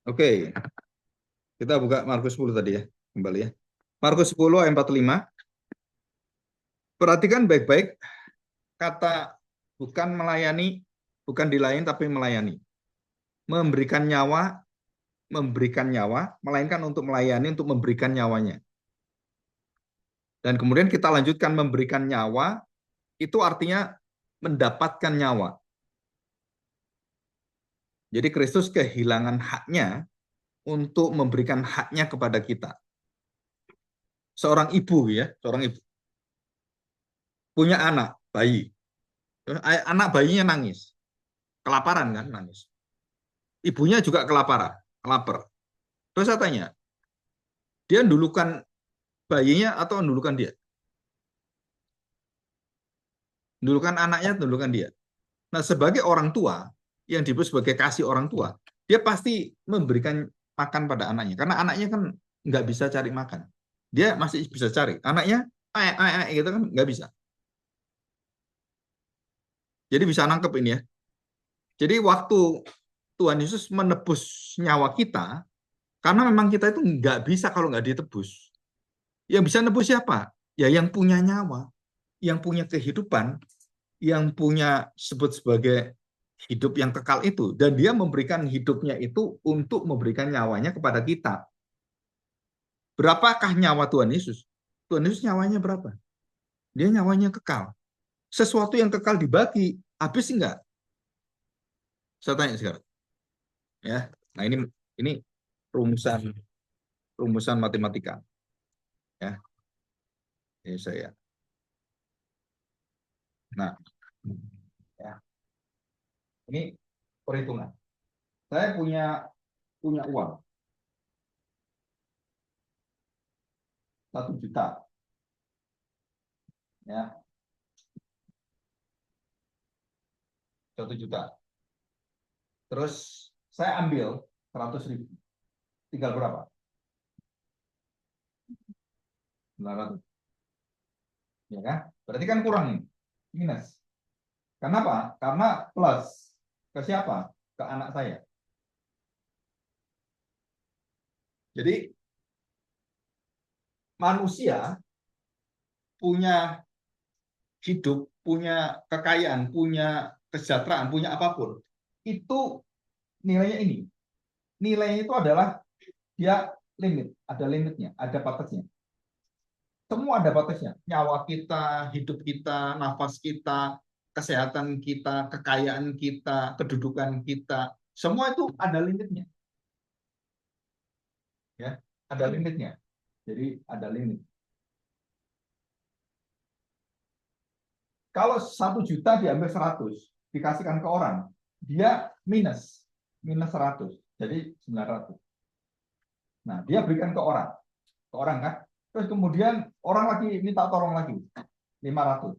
Oke, kita buka Markus 10 tadi ya, kembali ya. Markus 10 ayat 45. Perhatikan baik-baik kata bukan melayani, bukan dilayani tapi melayani. Memberikan nyawa, melainkan untuk melayani, untuk memberikan nyawanya. Dan kemudian kita lanjutkan memberikan nyawa, itu artinya mendapatkan nyawa. Jadi Kristus kehilangan haknya untuk memberikan haknya kepada kita. Seorang ibu ya, seorang ibu punya anak bayi. Anak bayinya nangis, kelaparan kan nangis. Ibunya juga kelaparan, lapar. Terus saya tanya, dia dulukan bayinya atau dulukan dia? Dulukan anaknya, dulukan dia. Nah, sebagai orang tua yang disebut sebagai kasih orang tua, dia pasti memberikan makan pada anaknya, karena anaknya kan nggak bisa cari makan. Dia masih bisa cari. Anaknya, gitu kan nggak bisa. Jadi bisa nangkep ini ya. Jadi waktu Tuhan Yesus menebus nyawa kita, karena memang kita itu nggak bisa kalau nggak ditebus. Yang bisa nebus siapa? Ya yang punya nyawa, yang punya kehidupan, yang punya sebut sebagai hidup yang kekal itu. Dan dia memberikan hidupnya itu untuk memberikan nyawanya kepada kita. Berapakah nyawa Tuhan Yesus? Tuhan Yesus nyawanya berapa? Dia nyawanya kekal. Sesuatu yang kekal dibagi, habis enggak? Saya tanya sekarang. Ya, nah ini rumusan rumusan matematika. Ya, ini saya. Nah, ya, ini perhitungan. Saya punya punya uang 1 juta, ya 1 juta. Terus saya ambil 100.000, tinggal berapa? 900, ya kan? Berarti kan kurang nih, minus. Kenapa? Karena plus ke siapa? Ke anak saya. Jadi manusia punya hidup, punya kekayaan, punya kesejahteraan, punya apapun. Itu nilainya ini. Nilainya itu adalah dia limit, ada limitnya, ada batasnya. Semua ada batasnya. Nyawa kita, hidup kita, nafas kita, kesehatan kita, kekayaan kita, kedudukan kita, semua itu ada limitnya. Ya, ada limitnya. Jadi ada limit. Kalau 1 juta diambil 100, dikasihkan ke orang, dia minus 100, jadi 900. Nah, dia berikan ke orang kan. Terus kemudian orang lagi minta tolong lagi, 500.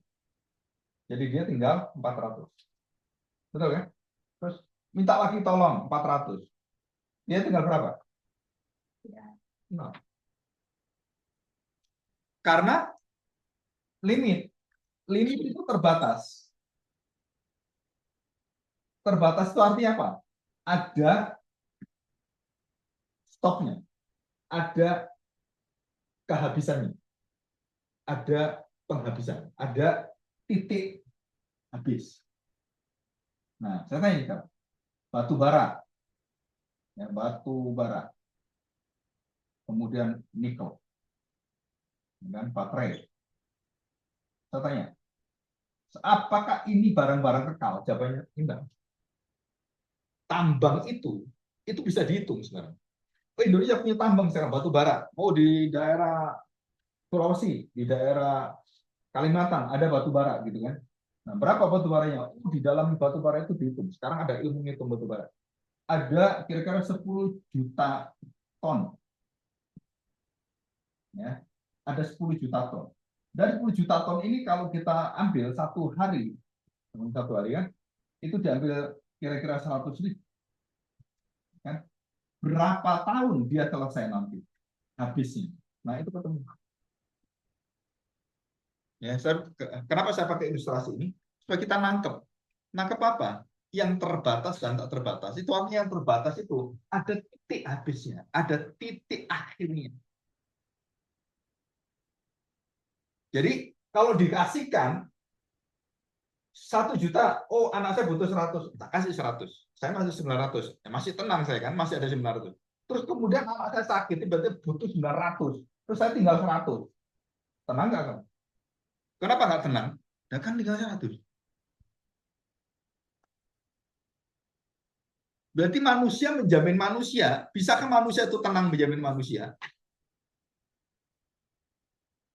Jadi dia tinggal 400. Betul kan? Terus minta lagi tolong 400. Dia tinggal berapa? No. Karena limit. Limit itu terbatas. Terbatas itu artinya apa? Ada stopnya. Ada kehabisannya. Ada penghabisan. Ada titik habis. Nah, saya tanya kan, batu bara, ya, batu bara, kemudian nikel, dan baterai. Saya tanya, apakah ini barang-barang kekal? Jawabannya enggak. Tambang itu bisa dihitung sekarang. Indonesia punya tambang sekarang batu bara. Oh, di daerah Sulawesi, di daerah Kalimantan ada batu bara gitu kan. Nah, berapa batu baranya? Oh, di dalam batu bara itu dihitung. Sekarang ada ilmu ngitung batu bara. Ada kira-kira 10 juta ton. Ya. Ada 10 juta ton. Dari 10 juta ton ini kalau kita ambil satu hari kan, itu diambil kira-kira 100.000. Kan? Berapa tahun dia selesai nanti habisnya? Nah, itu ketemu. Ya, kenapa saya pakai ilustrasi ini? Supaya kita nangkep. Nangkep apa? yang terbatas dan tak terbatas. Itu artinya yang terbatas itu ada titik habisnya, ada titik akhirnya. Jadi kalau dikasihkan 1 juta, oh anak saya butuh 100, tak kasih 100. Saya masih 900. Ya, masih tenang saya kan, masih ada 900. Terus kemudian anak saya sakit, tiba-tiba butuh 900. Terus saya tinggal 100. Tenang nggak kan? Kenapa nggak tenang? Ya kan tinggal 100. Berarti manusia menjamin manusia. Bisakah manusia itu tenang menjamin manusia?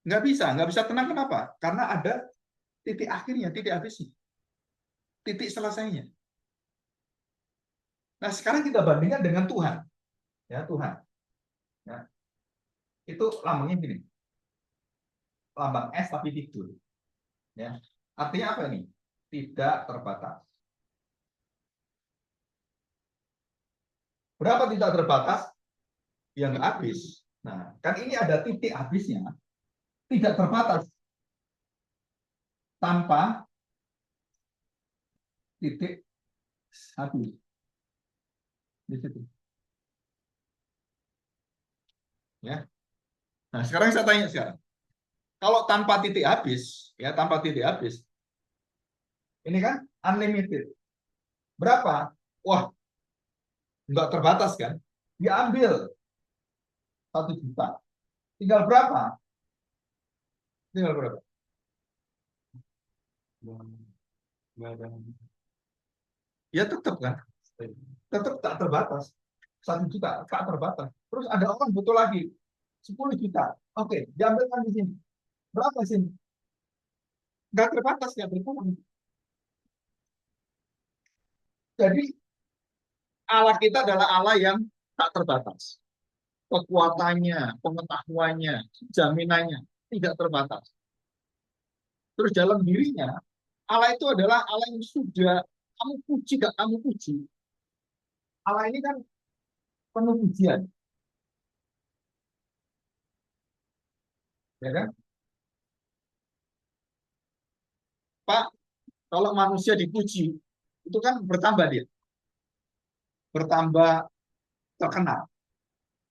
Nggak bisa tenang. Kenapa? Karena ada titik akhirnya, titik habisnya, titik selesainya. Nah sekarang kita bandingkan dengan Tuhan, ya Tuhan. Ya, itu lambangnya gini, lambang S tapi tidur. Ya, artinya apa ini? Tidak terbatas. Berapa tidak terbatas? Yang nggak habis. Nah, kan ini ada titik habisnya, tidak terbatas tanpa titik habis di situ. Ya. Nah, sekarang saya tanya sekarang. Kalau tanpa titik habis, ya tanpa titik habis, ini kan unlimited. Berapa? Wah, nggak terbatas kan? Diambil 1 juta. Tinggal berapa? Tinggal berapa? Ya tetap kan? Tetap tak terbatas. 1 juta tak terbatas. Terus ada orang butuh lagi 10 juta. Oke, diambilkan di sini. Berapa sih? Nggak terbatas ya berkurang. Jadi Allah kita adalah Allah yang tak terbatas. Kekuatannya, pengetahuannya, jaminannya tidak terbatas. Terus dalam dirinya, Allah itu adalah Allah yang sudah kamu puji, gak kamu puji. Allah ini kan penuh pujian, ya kan? Pak, kalau manusia dipuji, itu kan bertambah dia, bertambah terkenal,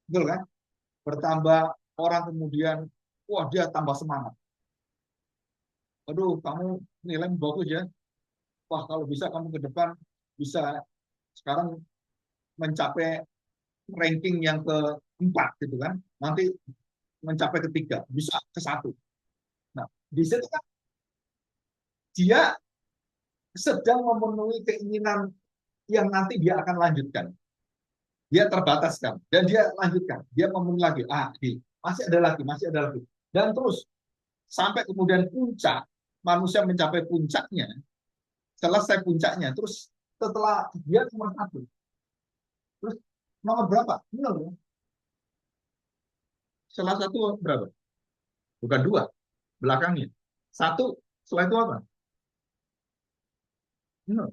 betul kan? Bertambah orang kemudian, wah dia tambah semangat. Aduh, kamu nilai bagus ya. Wah, kalau bisa kamu ke depan bisa sekarang mencapai ranking yang keempat gitu kan. Nanti mencapai ketiga, bisa ke satu. Nah, di situ kan dia sedang memenuhi keinginan yang nanti dia akan lanjutkan. Dia terbataskan dan dia lanjutkan. Dia memenuhi lagi. Ah, masih ada lagi, masih ada lagi. Dan terus sampai kemudian puncak, manusia mencapai puncaknya, selesai puncaknya, terus setelah dia nomor satu, terus nomor berapa? Nol. Salah satu berapa? Bukan dua, belakangnya. Satu, setelah itu apa? Nol.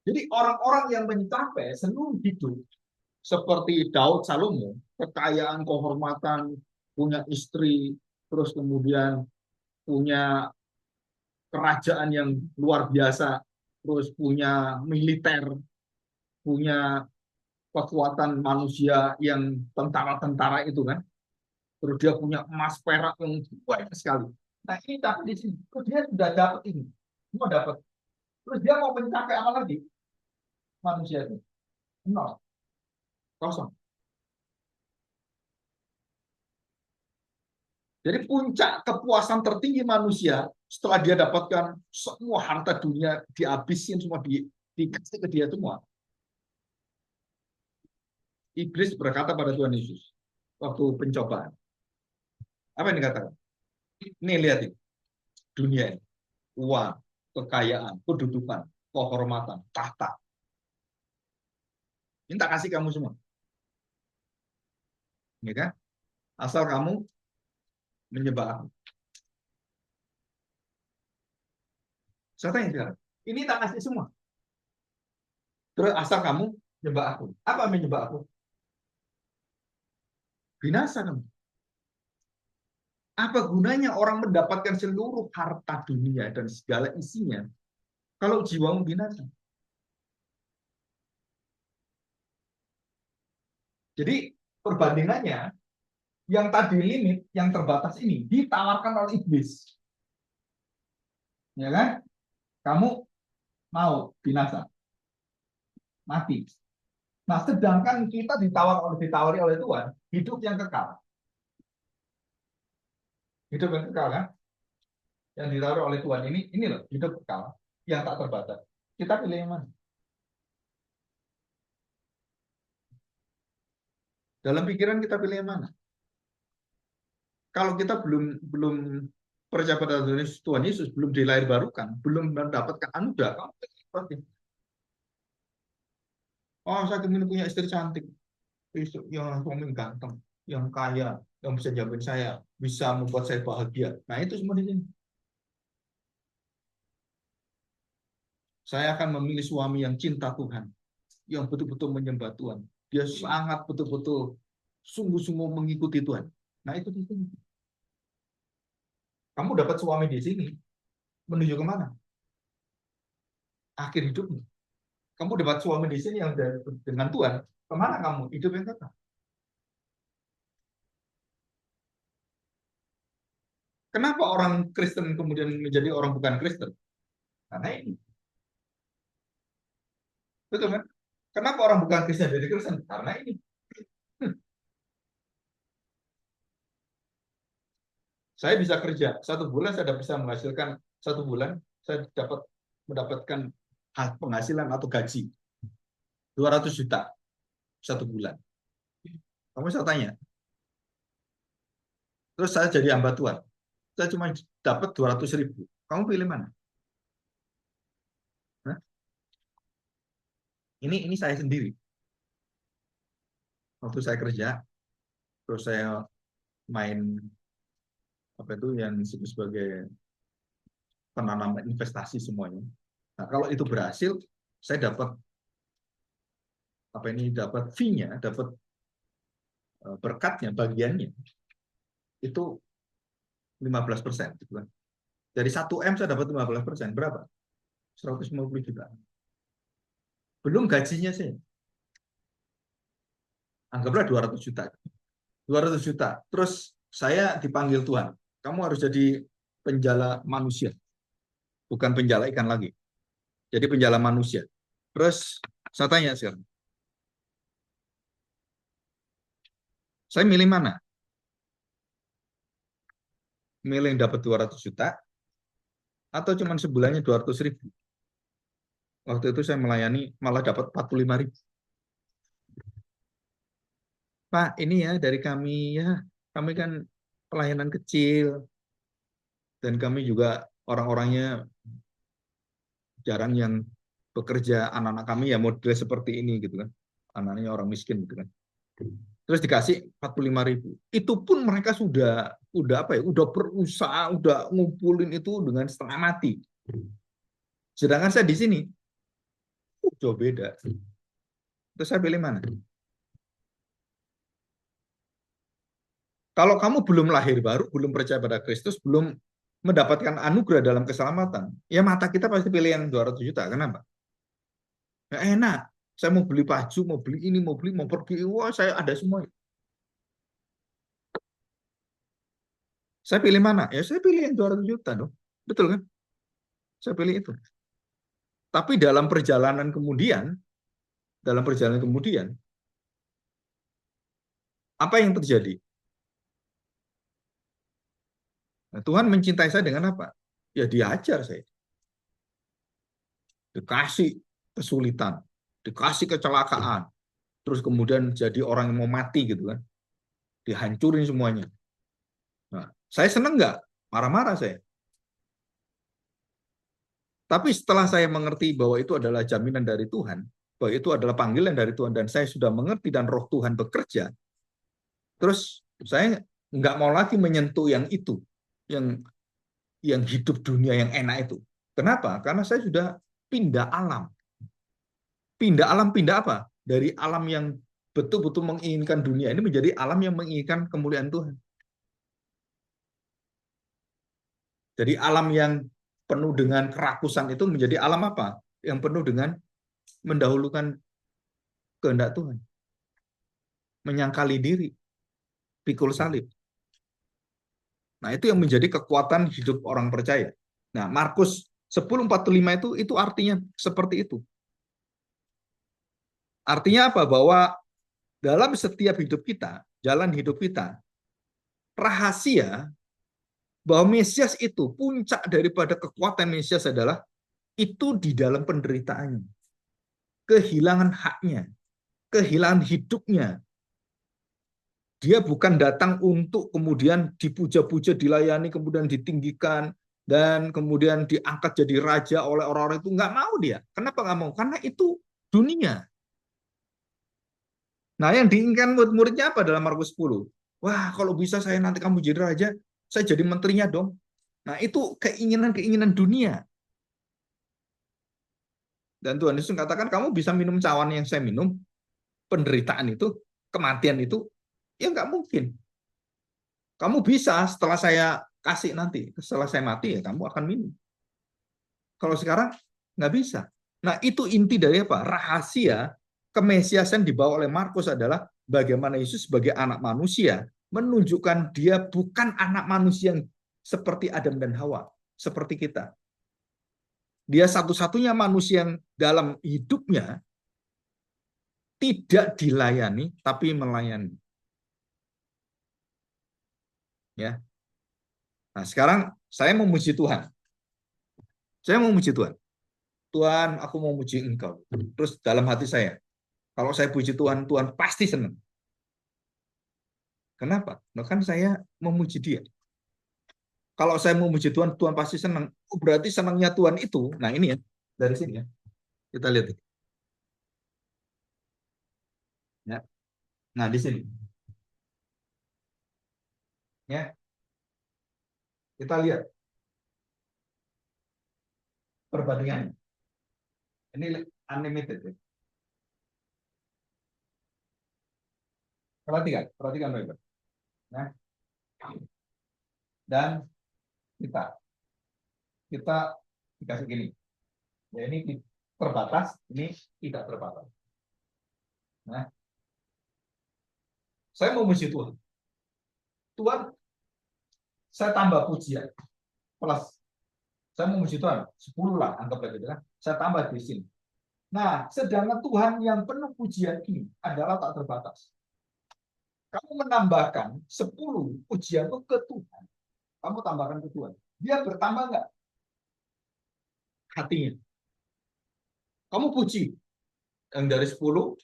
Jadi orang-orang yang mencapai seluruh hidup seperti Daud Salomo, kekayaan, kehormatan, punya istri, terus kemudian punya kerajaan yang luar biasa, terus punya militer, punya kekuatan manusia yang tentara-tentara itu kan, terus dia punya emas perak yang banyak sekali. Nah ini tapi di sini, terus dia sudah dapat ini, semua dapat. Terus dia mau mencapai apa lagi manusia itu? Nol, kosong. Jadi puncak kepuasan tertinggi manusia setelah dia dapatkan semua harta dunia dihabisin semua dikasih ke dia semua. Iblis berkata pada Tuhan Yesus waktu pencobaan. Apa yang dikatakan? Ini lihat ini, dunia ini, uang, kekayaan, kedudukan, kehormatan, tahta. Minta kasih kamu semua, ya kan? Asal kamu menyembah aku. Saya tanya sekarang, ini tak kasih semua. Terus asal kamu menyembah aku. Apa menyembah aku? Binasa kamu. Apa gunanya orang mendapatkan seluruh harta dunia dan segala isinya, kalau jiwamu binasa. Jadi perbandingannya, yang tadi limit, yang terbatas ini ditawarkan oleh iblis, ya kan? Kamu mau binasa, mati. Nah, sedangkan kita ditawari oleh Tuhan hidup yang kekal, hidup yang kekal kan? Yang ditawari oleh Tuhan ini loh, hidup kekal yang tak terbatas. Kita pilih yang mana? Dalam pikiran kita pilih yang mana? Kalau kita belum belum percaya pada Tuhan Yesus, belum dilahir barukan, belum mendapatkan anugerah, kamu pasti, oh saya ingin punya istri cantik, yang suami ganteng, yang kaya, yang bisa jagain saya, bisa membuat saya bahagia. Nah itu semua di sini. Saya akan memilih suami yang cinta Tuhan, yang betul-betul menyembah Tuhan. Dia sangat betul-betul sungguh-sungguh mengikuti Tuhan. Nah itu di sini. Kamu dapat suami di sini, menuju kemana? Akhir hidupmu. Kamu dapat suami di sini yang dengan Tuhan, kemana kamu? Hidup yang kekal. Kenapa orang Kristen kemudian menjadi orang bukan Kristen? Karena ini. Betul kan? Kenapa orang bukan Kristen jadi Kristen? Karena ini. Saya bisa kerja 1 bulan, saya bisa menghasilkan 1 bulan, saya mendapatkan penghasilan atau gaji 200 juta 1 bulan. Kamu saya tanya, terus saya jadi hamba Tuhan, saya cuma dapat 200.000. Kamu pilih mana? Hah? Ini saya sendiri. Waktu saya kerja, terus saya main apa itu yang disebut sebagai penanaman investasi semuanya. Nah, kalau itu berhasil, saya dapat apa ini, dapat fee-nya, dapat berkatnya, bagiannya itu 15%. Gitu kan. Dari 1 M saya dapat 15%. Berapa? 150 juta. Belum gajinya sih. Anggaplah 200 juta. 200 juta. Terus saya dipanggil Tuhan. Kamu harus jadi penjala manusia. Bukan penjala ikan lagi. Jadi penjala manusia. Terus saya tanya sekarang. Saya milih mana? Milih yang dapat 200 juta atau cuma sebulannya 200.000? Waktu itu saya melayani malah dapat 45.000. Pak, ini ya dari kami ya, kami kan pelayanan kecil dan kami juga orang-orangnya jarang yang bekerja, anak-anak kami ya model seperti ini gitu kan. Anaknya orang miskin gitu kan. Terus dikasih 45.000. Itu pun mereka sudah apa ya? Udah berusaha, udah ngumpulin itu dengan setengah mati. Sedangkan saya di sini jauh beda. Terus saya pilih mana? Kalau kamu belum lahir baru, belum percaya pada Kristus, belum mendapatkan anugerah dalam keselamatan, ya mata kita pasti pilih yang 200 juta. Kenapa? Ya enak. Saya mau beli baju, mau beli ini, mau beli, mau pergi. Wah, saya ada semua. Saya pilih mana? Ya saya pilih yang 200 juta dong. Betul kan? Saya pilih itu. Tapi dalam perjalanan kemudian, apa yang terjadi? Nah, Tuhan mencintai saya dengan apa? Ya diajar saya. Dikasih kesulitan, dikasih kecelakaan, terus kemudian jadi orang yang mau mati gitu kan. Dihancurin semuanya. Nah, saya seneng nggak? Marah-marah saya. Tapi setelah saya mengerti bahwa itu adalah jaminan dari Tuhan, bahwa itu adalah panggilan dari Tuhan, dan saya sudah mengerti dan roh Tuhan bekerja, terus saya nggak mau lagi menyentuh yang itu, yang hidup dunia yang enak itu. Kenapa? Karena saya sudah pindah alam. Pindah alam, pindah apa? Dari alam yang betul-betul menginginkan dunia ini menjadi alam yang menginginkan kemuliaan Tuhan. Jadi alam yang penuh dengan kerakusan itu menjadi alam apa? Yang penuh dengan mendahulukan kehendak Tuhan, menyangkali diri, pikul salib. Nah, itu yang menjadi kekuatan hidup orang percaya. Nah, Markus 10:45 itu artinya seperti itu. Artinya apa? Bahwa dalam setiap hidup kita, jalan hidup kita, rahasia bahwa Mesias itu, puncak daripada kekuatan Mesias adalah itu di dalam penderitaannya, kehilangan haknya, kehilangan hidupnya. Dia bukan datang untuk kemudian dipuja-puja, dilayani, kemudian ditinggikan, dan kemudian diangkat jadi raja oleh orang-orang itu. Nggak mau dia. Kenapa nggak mau? Karena itu dunia. Nah, yang diinginkan murid-muridnya apa dalam Markus 10? Wah, kalau bisa saya nanti kamu jadi raja, saya jadi menterinya dong. Nah, itu keinginan-keinginan dunia. Dan Tuhan Yesus katakan, kamu bisa minum cawan yang saya minum, penderitaan itu, kematian itu, ya nggak mungkin. Kamu bisa setelah saya kasih nanti, setelah saya mati, ya kamu akan minum. Kalau sekarang, nggak bisa. Nah, itu inti dari apa? Rahasia kemesiasan dibawa oleh Markus adalah bagaimana Yesus sebagai anak manusia menunjukkan dia bukan anak manusia yang seperti Adam dan Hawa, seperti kita. Dia satu-satunya manusia yang dalam hidupnya tidak dilayani, tapi melayani. Ya. Nah, sekarang saya memuji Tuhan. Saya memuji Tuhan. Tuhan, aku mau muji Engkau. Terus dalam hati saya, kalau saya puji Tuhan, Tuhan pasti senang. Kenapa? Nah, kan saya memuji Dia. Kalau saya memuji Tuhan, Tuhan pasti senang. Oh, berarti senangnya Tuhan itu, nah ini ya, dari sini ya, kita lihat. Ya. Nah, di sini. Ya, kita lihat perbandingannya. Ini unlimited. Ya. Perhatikan, perhatikan baik-baik. Nah, dan kita, kita dikasih gini. Ya, ini terbatas, ini tidak terbatas. Nah, saya memuji Tuhan. Tuhan, saya tambah pujian. Plus, saya memuji Tuhan. 10 lah, anggap aja. Kan? Saya tambah di sini. Nah, sedangkan Tuhan yang penuh pujian ini adalah tak terbatas. Kamu menambahkan 10 pujian itu ke Tuhan. Kamu tambahkan ke Tuhan. Dia bertambah nggak hatinya? Kamu puji. Yang dari 10,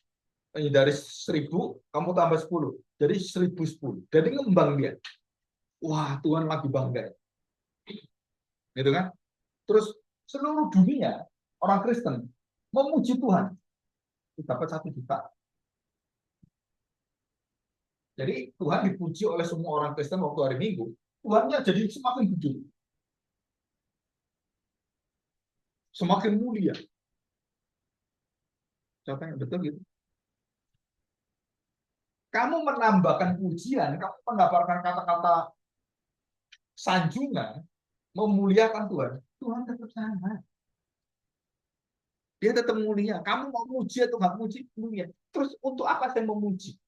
yang dari 1000, kamu tambah 10. Jadi 1010. Jadi ngembang dia. Wah, Tuhan lagi bangga. Gitu kan? Terus seluruh dunia, orang Kristen, memuji Tuhan. Dapat 1 juta. Jadi Tuhan dipuji oleh semua orang Kristen waktu hari Minggu. Tuhannya jadi semakin gede. Semakin mulia. Siapa yang betul gitu? Kamu menambahkan pujian, kamu menambahkan kata-kata sanjungan, memuliakan Tuhan. Tuhan tetap sama. Dia tetap mulia. Kamu mau muji atau nggak muji, mulia. Terus untuk apa saya memuji?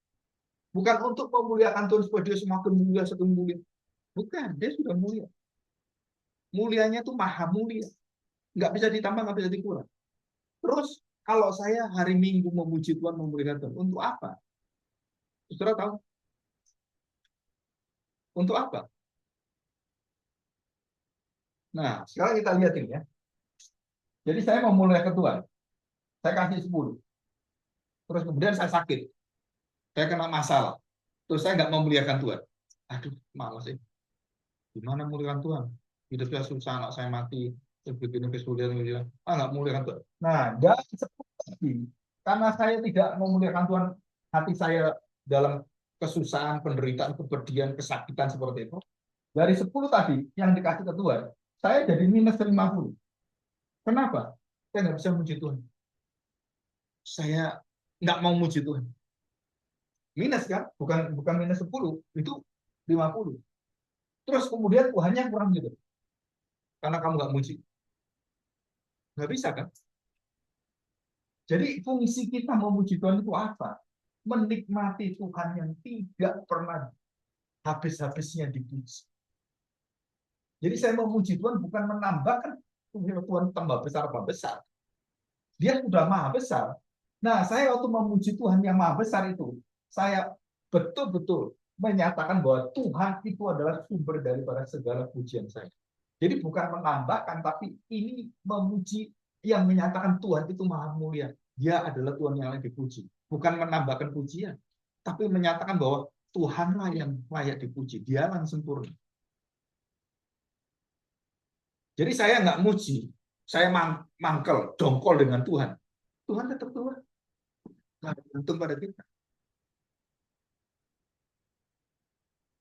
Bukan untuk memuliakan Tuhan supaya dia semakin mulia, semakin mulia. Bukan, dia sudah mulia. Mulianya itu maha mulia. Nggak bisa ditambah, nggak bisa dikurang. Terus kalau saya hari Minggu memuji Tuhan, memuliakan Tuhan, untuk apa? Saudara tahu? Untuk apa? Nah, sekarang kita lihat ini ya. Jadi saya memuliakan Tuhan. Saya kasih 10. Terus kemudian saya sakit. Saya kena masalah. Terus saya nggak memuliakan Tuhan. Aduh, malas sih. Gimana memuliakan Tuhan? Hidupnya susah, anak saya mati. Begini kesulitan. Nggak memuliakan Tuhan. Nah, dari 10 tadi, karena saya tidak memuliakan Tuhan, hati saya dalam kesusahan, penderitaan, kepedihan, kesakitan seperti itu. Dari 10 tadi yang dikasih ke Tuhan, saya jadi minus 50. Kenapa? Saya nggak bisa memuji Tuhan. Saya nggak mau memuji Tuhan. Minus kan? Bukan minus 10, itu 50. Terus kemudian Tuhannya kurang gitu. Karena kamu nggak muji. Nggak bisa kan? Jadi fungsi kita memuji Tuhan itu apa? Menikmati Tuhan yang tidak pernah habis-habisnya dipuji. Jadi saya memuji Tuhan bukan menambahkan Tuhan tambah besar. Dia sudah maha besar. Nah, saya waktu memuji Tuhan yang maha besar itu, saya betul-betul menyatakan bahwa Tuhan itu adalah sumber daripada segala pujian saya. Jadi bukan menambahkan, tapi ini memuji yang menyatakan Tuhan itu maha mulia. Dia adalah Tuhan yang layak dipuji. Bukan menambahkan pujian, tapi menyatakan bahwa Tuhanlah yang layak dipuji. Dia yang sempurna. Jadi saya nggak muji, saya mangkel, dongkol dengan Tuhan. Tuhan tetap Tuhan, nggak bergantung pada kita,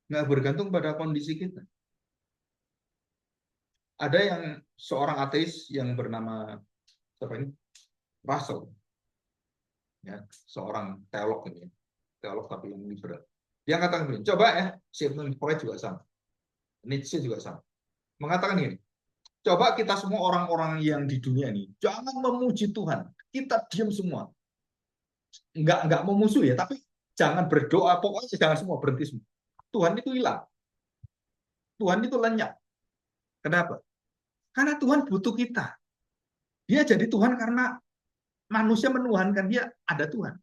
nggak bergantung pada kondisi kita. Ada yang seorang ateis yang bernama siapa ini? Russell, ya, seorang teolog ini, teolog tapi yang liberal. Dia katakan begini, coba ya, Sigmund Freud juga sama, Nietzsche juga sama, mengatakan ini, coba kita semua orang-orang yang di dunia ini jangan memuji Tuhan, kita diam semua, nggak memusuh ya, tapi jangan berdoa, pokoknya jangan semua berhenti semua. Tuhan itu hilang, Tuhan itu lenyap. Kenapa? Karena Tuhan butuh kita. Dia jadi Tuhan karena manusia menuhankan dia, ada Tuhan.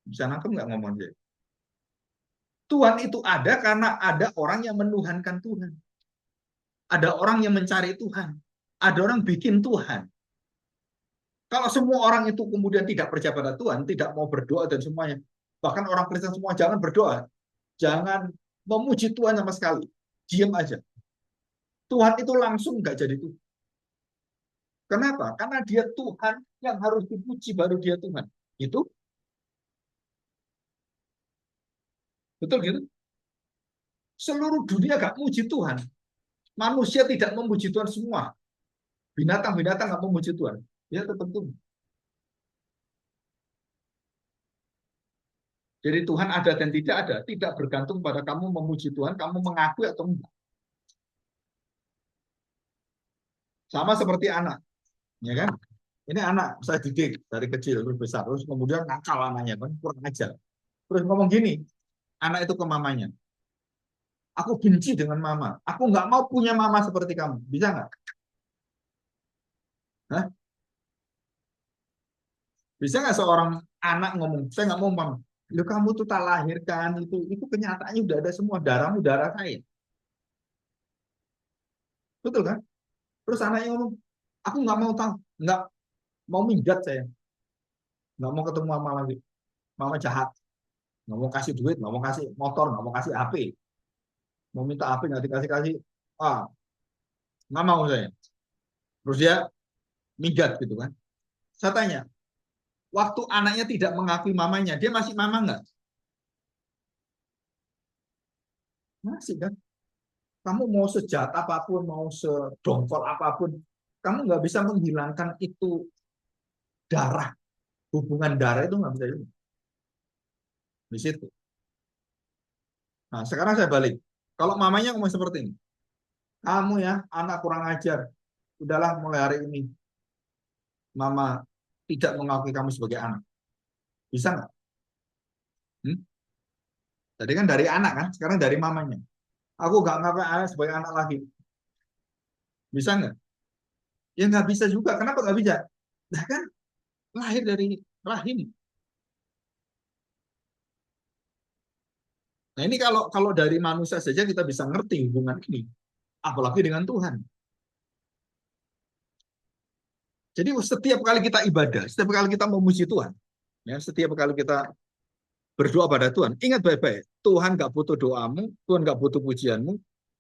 Bisa nangkep nggak ngomong dia? Tuhan itu ada karena ada orang yang menuhankan Tuhan. Ada orang yang mencari Tuhan. Ada orang bikin Tuhan. Kalau semua orang itu kemudian tidak percaya pada Tuhan, tidak mau berdoa dan semuanya, bahkan orang Kristen semua jangan berdoa, jangan memuji Tuhan sama sekali, diam aja. Tuhan itu langsung nggak jadi Tuhan. Kenapa? Karena dia Tuhan yang harus dipuji, baru dia Tuhan. Itu betul gitu. Seluruh dunia gak memuji Tuhan. Manusia tidak memuji Tuhan semua. Binatang-binatang gak memuji Tuhan. Dia tetap Tuhan. Jadi Tuhan ada dan tidak ada. Tidak bergantung pada kamu memuji Tuhan, kamu mengakui atau enggak. Sama seperti anak. Ya kan? Ini anak saya didik dari kecil terus besar. Terus kemudian nakal anaknya kan, kurang ajar. Terus ngomong gini, anak itu ke mamanya. Aku benci dengan mama. Aku nggak mau punya mama seperti kamu. Bisa nggak? Hah? Bisa nggak seorang anak ngomong, saya nggak mau mama. Lu kamu tuh tak lahirkan itu kenyataannya udah ada semua, darahmu darah saya. Betul kan? Terus anaknya ngomong, aku nggak mau tahu, nggak mau minggat saya, nggak mau ketemu mama lagi. Mama jahat, nggak mau kasih duit, nggak mau kasih motor, nggak mau kasih HP, mau minta HP nggak dikasih kasih, ah nggak mau saya. Terus dia minggat gitu kan? Saya tanya, waktu anaknya tidak mengakui mamanya, dia masih mama nggak? Masih kan? Kamu mau sejahat apapun, mau sedongkol apapun, kamu nggak bisa menghilangkan itu darah, hubungan darah itu nggak bisa juga. Di situ. Nah, sekarang saya balik. Kalau mamanya ngomong seperti ini, kamu ya anak kurang ajar, udahlah mulai hari ini, mama tidak mengakui kamu sebagai anak. Bisa nggak? Hmm? Tadi kan dari anak kan, sekarang dari mamanya. Aku nggak ngakui anak sebagai anak lagi. Bisa nggak? Ya nggak bisa juga. Kenapa nggak bisa? Nah kan lahir dari rahim. Nah ini kalau dari manusia saja kita bisa ngerti hubungan ini, apalagi dengan Tuhan. Jadi setiap kali kita ibadah, setiap kali kita memuji Tuhan, ya, setiap kali kita berdoa pada Tuhan, ingat baik-baik, Tuhan nggak butuh doamu, Tuhan nggak butuh pujianmu,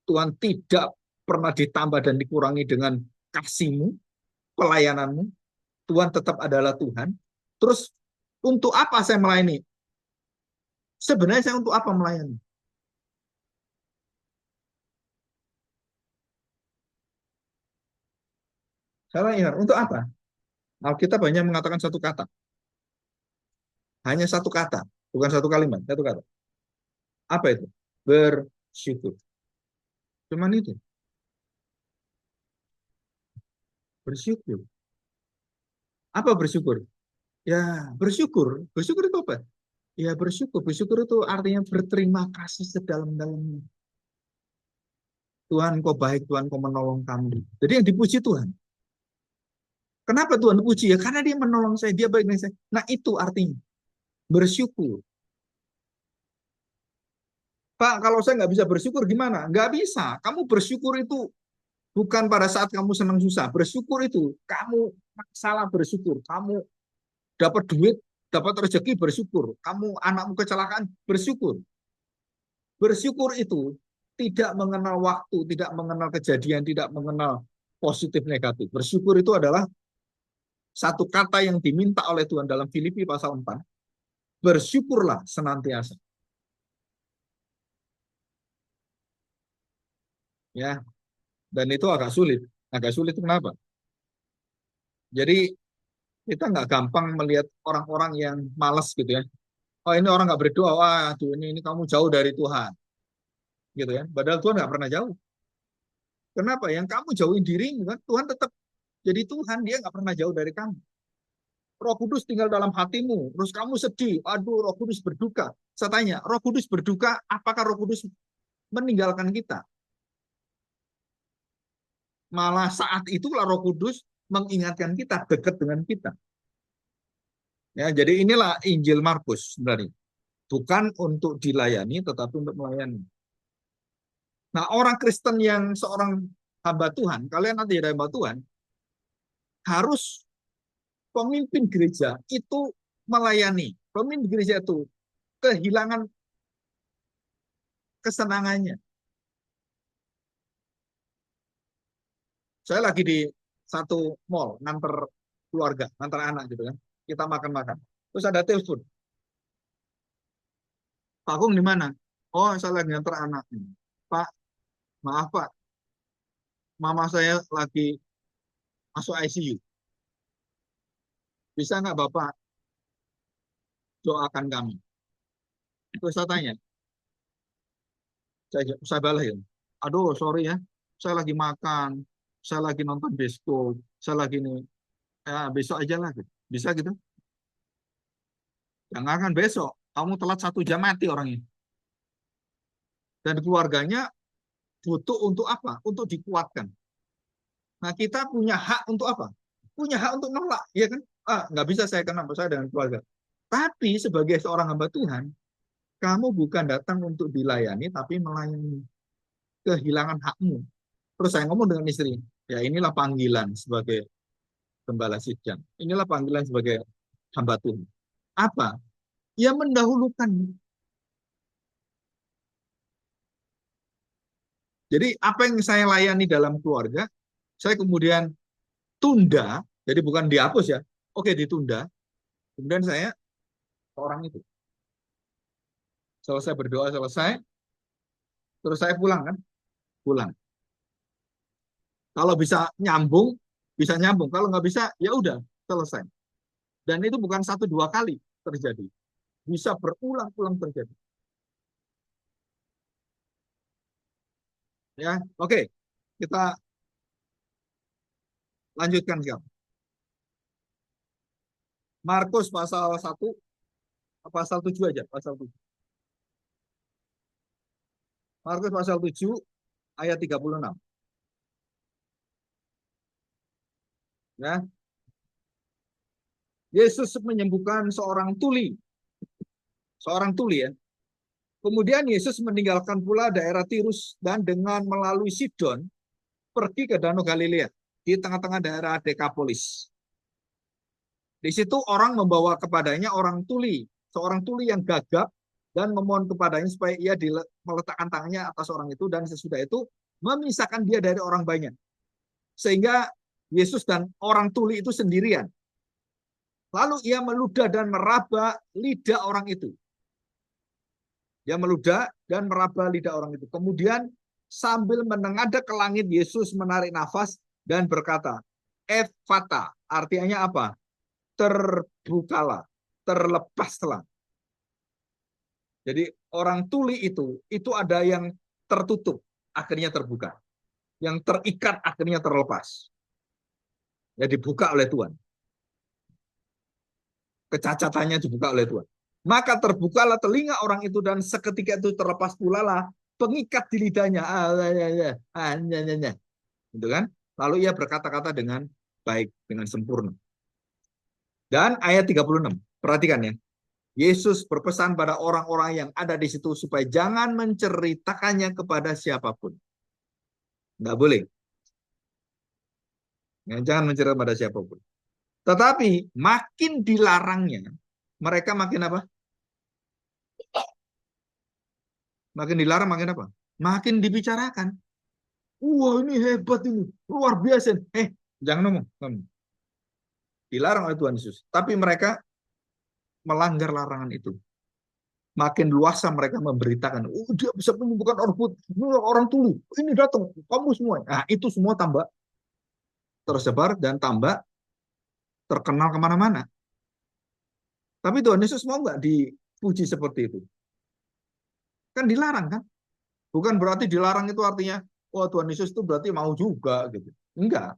Tuhan tidak pernah ditambah dan dikurangi dengan kasihmu, pelayananmu, Tuhan tetap adalah Tuhan. Terus untuk apa saya melayani? Sebenarnya saya untuk apa melayani? Saya ingat, untuk apa? Alkitab hanya mengatakan satu kata. Hanya satu kata. Bukan satu kalimat, satu kata. Apa itu? Bersyukur. Cuman itu. Bersyukur. Apa bersyukur? Ya, bersyukur. Bersyukur itu apa? Ya, bersyukur. Bersyukur itu artinya berterima kasih sedalam-dalamnya. Tuhan, kau baik. Tuhan, kau menolong kami. Jadi yang dipuji Tuhan. Kenapa Tuhan dipuji? Ya, karena dia menolong saya. Dia baik dengan saya. Nah, itu artinya. Bersyukur. Pak, kalau saya nggak bisa bersyukur gimana? Nggak bisa. Kamu bersyukur itu bukan pada saat kamu senang susah. Bersyukur itu kamu salah bersyukur. Kamu dapat duit, dapat rezeki bersyukur. Kamu anakmu kecelakaan bersyukur. Bersyukur itu tidak mengenal waktu, tidak mengenal kejadian, tidak mengenal positif negatif. Bersyukur itu adalah satu kata yang diminta oleh Tuhan dalam Filipi pasal 4. Bersyukurlah senantiasa. Ya, dan itu agak sulit. Agak sulit kenapa? Jadi kita nggak gampang melihat orang-orang yang malas gitu ya. Oh ini orang nggak berdoa, wah tuh ini kamu jauh dari Tuhan, gitu ya. Padahal Tuhan nggak pernah jauh. Kenapa? Yang kamu jauhin dirimu kan, Tuhan tetap jadi Tuhan, dia nggak pernah jauh dari kamu. Roh Kudus tinggal dalam hatimu, terus kamu sedih, aduh Roh Kudus berduka. Saya tanya, Roh Kudus berduka, apakah Roh Kudus meninggalkan kita? Malah saat itulah Roh Kudus mengingatkan kita, dekat dengan kita. Ya, jadi inilah Injil Markus sebenarnya. Bukan untuk dilayani, tetapi untuk melayani. Nah, orang Kristen yang seorang hamba Tuhan, kalian nanti ada hamba Tuhan, harus pemimpin gereja itu melayani. Pemimpin gereja itu kehilangan kesenangannya. Saya lagi di satu mall, nganter keluarga, nganter anak gitu kan. Kita makan-makan. Terus ada telepon. Pak Kung di mana? Oh, saya lagi nganter anak. Pak, maaf Pak, mama saya lagi masuk ICU. Bisa nggak Bapak doakan kami? Terus saya tanya, saya balas ya. Aduh, sorry ya, saya lagi makan, saya lagi nonton bioskop, saya lagi nih, ya besok aja lah. Gitu. Bisa gitu? Jangan kan besok, kamu telat 1 jam mati orangnya. Dan keluarganya butuh untuk apa? Untuk dikuatkan. Nah, kita punya hak untuk apa? Punya hak untuk nolak, ya kan? Nggak bisa saya kenapa saya dengan keluarga. Tapi sebagai seorang hamba Tuhan, kamu bukan datang untuk dilayani, tapi melayani kehilangan hakmu. Terus saya ngomong dengan istri, ya inilah panggilan sebagai gembala sidang. Inilah panggilan sebagai hamba Tuhan. Apa? Ya mendahulukan. Jadi apa yang saya layani dalam keluarga, saya kemudian tunda, jadi bukan dihapus ya. Oke, ditunda. Kemudian saya orang itu selesai berdoa selesai, terus saya pulang kan, pulang. Kalau bisa nyambung. Kalau nggak bisa, ya udah selesai. Dan itu bukan 1 2 kali terjadi, bisa berulang-ulang terjadi. Ya, oke, kita lanjutkan sekarang. Markus pasal 1, pasal 7 aja, pasal 7. Markus pasal 7 ayat 36. Ya, Yesus menyembuhkan seorang tuli ya. Kemudian Yesus meninggalkan pula daerah Tirus dan dengan melalui Sidon pergi ke Danau Galilea di tengah-tengah daerah Dekapolis. Di situ orang membawa kepadanya seorang tuli yang gagap dan memohon kepadanya supaya ia meletakkan tangannya atas orang itu dan sesudah itu memisahkan dia dari orang banyak. Sehingga Yesus dan orang tuli itu sendirian. Lalu ia meludah dan meraba lidah orang itu. Dia meludah dan meraba lidah orang itu. Kemudian sambil menengadah ke langit, Yesus menarik nafas dan berkata, Ephata, artinya apa? Terbukalah, terlepaslah. Jadi orang tuli itu ada yang tertutup, akhirnya terbuka. Yang terikat, akhirnya terlepas. Ya dibuka oleh Tuhan. Kecacatannya dibuka oleh Tuhan. Maka terbukalah telinga orang itu dan seketika itu terlepas pula lah pengikat di lidahnya. Gitu kan? Lalu ia berkata-kata dengan baik, dengan sempurna. Dan ayat 36, perhatikan ya. Yesus berpesan pada orang-orang yang ada di situ supaya jangan menceritakannya kepada siapapun. Nggak boleh. Ya, jangan menceritakan kepada siapapun. Tetapi makin dilarangnya, mereka makin apa? Makin dilarang, makin apa? Makin dibicarakan. Wah, ini hebat ini. Luar biasa. Jangan ngomong. Dilarang oleh Tuhan Yesus. Tapi mereka melanggar larangan itu. Makin luasa mereka memberitakan. Oh, dia bisa menyembuhkan orang tuli. Ini datang, kamu semua. Nah, itu semua tambah tersebar dan tambah terkenal kemana-mana. Tapi Tuhan Yesus mau nggak dipuji seperti itu? Kan dilarang kan? Bukan berarti dilarang itu artinya, oh Tuhan Yesus itu berarti mau juga gitu. Enggak,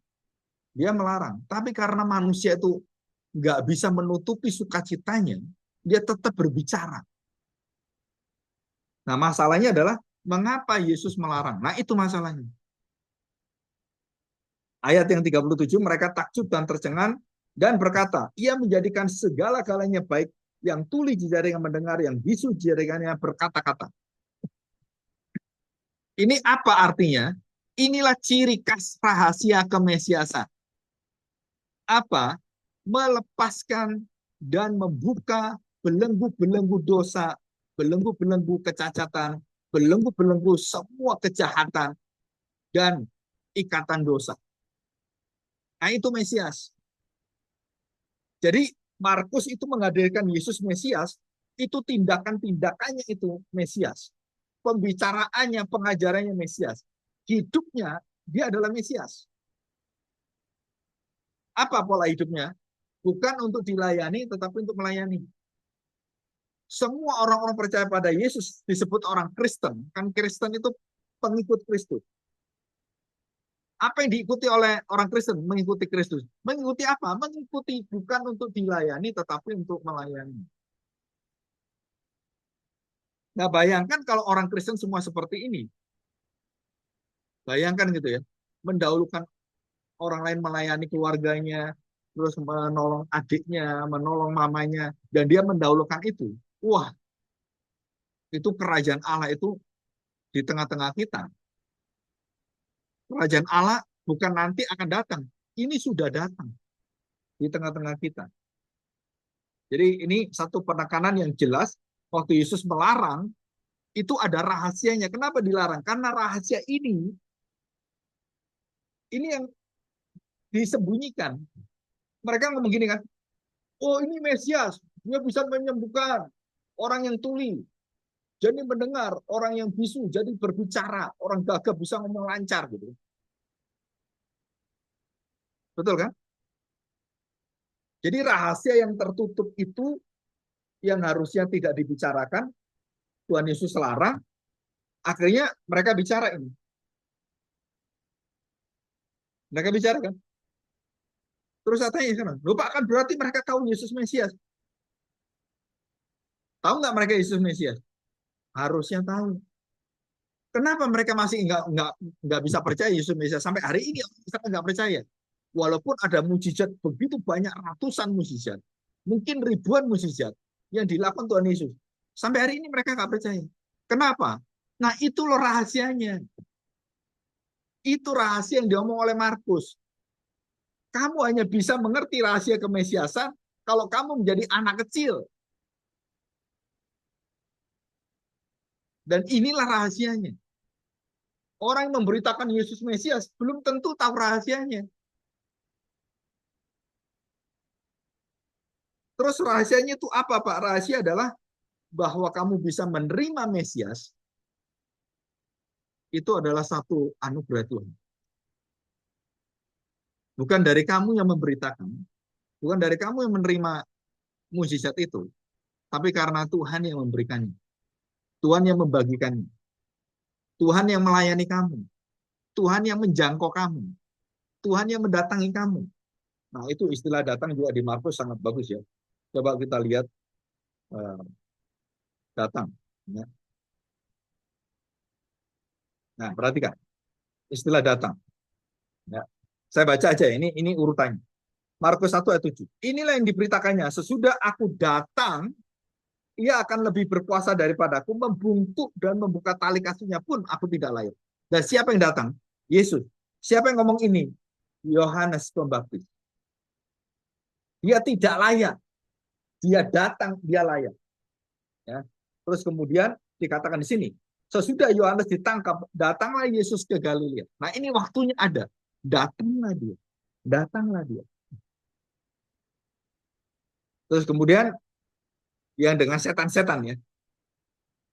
dia melarang. Tapi karena manusia itu nggak bisa menutupi sukacitanya, dia tetap berbicara. Nah, masalahnya adalah mengapa Yesus melarang? Nah, itu masalahnya. Ayat yang 37, mereka takjub dan tercengang dan berkata, ia menjadikan segala-galanya baik, yang tuli di jaringan mendengar, yang bisu di jaringannya berkata-kata. Ini apa artinya? Inilah ciri khas rahasia kemesiasan. Apa? Melepaskan dan membuka belenggu-belenggu dosa, belenggu-belenggu kecacatan, belenggu-belenggu semua kejahatan, dan ikatan dosa. Nah, itu Mesias. Jadi, Markus itu menghadirkan Yesus Mesias, itu tindakan-tindakannya itu Mesias. Pembicaraannya, pengajarannya Mesias. Hidupnya, dia adalah Mesias. Apa pola hidupnya? Bukan untuk dilayani, tetapi untuk melayani. Semua orang-orang percaya pada Yesus disebut orang Kristen. Kan Kristen itu pengikut Kristus. Apa yang diikuti oleh orang Kristen? Mengikuti Kristus. Mengikuti apa? Mengikuti bukan untuk dilayani, tetapi untuk melayani. Nah, bayangkan kalau orang Kristen semua seperti ini. Bayangkan gitu ya. Mendahulukan orang lain melayani keluarganya, terus menolong adiknya, menolong mamanya, dan dia mendahulukan itu. Wah, itu kerajaan Allah itu di tengah-tengah kita. Kerajaan Allah bukan nanti akan datang. Ini sudah datang di tengah-tengah kita. Jadi ini satu penekanan yang jelas. Waktu Yesus melarang, itu ada rahasianya. Kenapa dilarang? Karena rahasia ini yang disembunyikan. Mereka ngomong gini kan, oh ini Mesias, dia bisa menyembuhkan orang yang tuli, jadi mendengar, orang yang bisu jadi berbicara, orang gagah bisa ngomong lancar gitu. Betul kan? Jadi rahasia yang tertutup itu yang harusnya tidak dibicarakan, Tuhan Yesus larang, akhirnya mereka bicara ini. Mereka bicara kan? Terus saya tanya, lupa kan berarti mereka tahu Yesus Mesias. Tahu nggak mereka Yesus Mesias? Harusnya tahu. Kenapa mereka masih nggak bisa percaya Yesus Mesias sampai hari ini? Kita nggak percaya. Walaupun ada mujizat begitu banyak, ratusan mujizat, mungkin ribuan mujizat yang dilakukan Tuhan Yesus. Sampai hari ini mereka nggak percaya. Kenapa? Nah, itu loh rahasianya. Itu rahasia yang diomong oleh Markus. Kamu hanya bisa mengerti rahasia kemesiasan kalau kamu menjadi anak kecil. Dan inilah rahasianya. Orang yang memberitakan Yesus Mesias belum tentu tahu rahasianya. Terus rahasianya itu apa, Pak? Rahasia adalah bahwa kamu bisa menerima Mesias itu adalah satu anugerah Tuhan. Bukan dari kamu yang memberitakan, bukan dari kamu yang menerima mukjizat itu, tapi karena Tuhan yang memberikannya. Tuhan yang membagikannya. Tuhan yang melayani kamu. Tuhan yang menjangkau kamu. Tuhan yang mendatangi kamu. Nah, itu istilah datang juga di Markus sangat bagus ya. Coba kita lihat eh, datang. Ya. Nah, perhatikan istilah datang. Ya. Saya baca aja ini urutannya. Markus 1 ayat 7. Inilah yang diberitakannya. Sesudah aku datang, ia akan lebih berkuasa daripadaku, membungkuk dan membuka tali kasutnya pun aku tidak layak. Dan siapa yang datang? Yesus. Siapa yang ngomong ini? Yohanes Pembaptis. Dia tidak layak. Dia datang, dia layak. Ya. Terus kemudian dikatakan di sini, sesudah Yohanes ditangkap, datanglah Yesus ke Galilea. Nah, ini waktunya ada. Datanglah dia. Datanglah dia. Terus kemudian yang dengan setan-setan ya.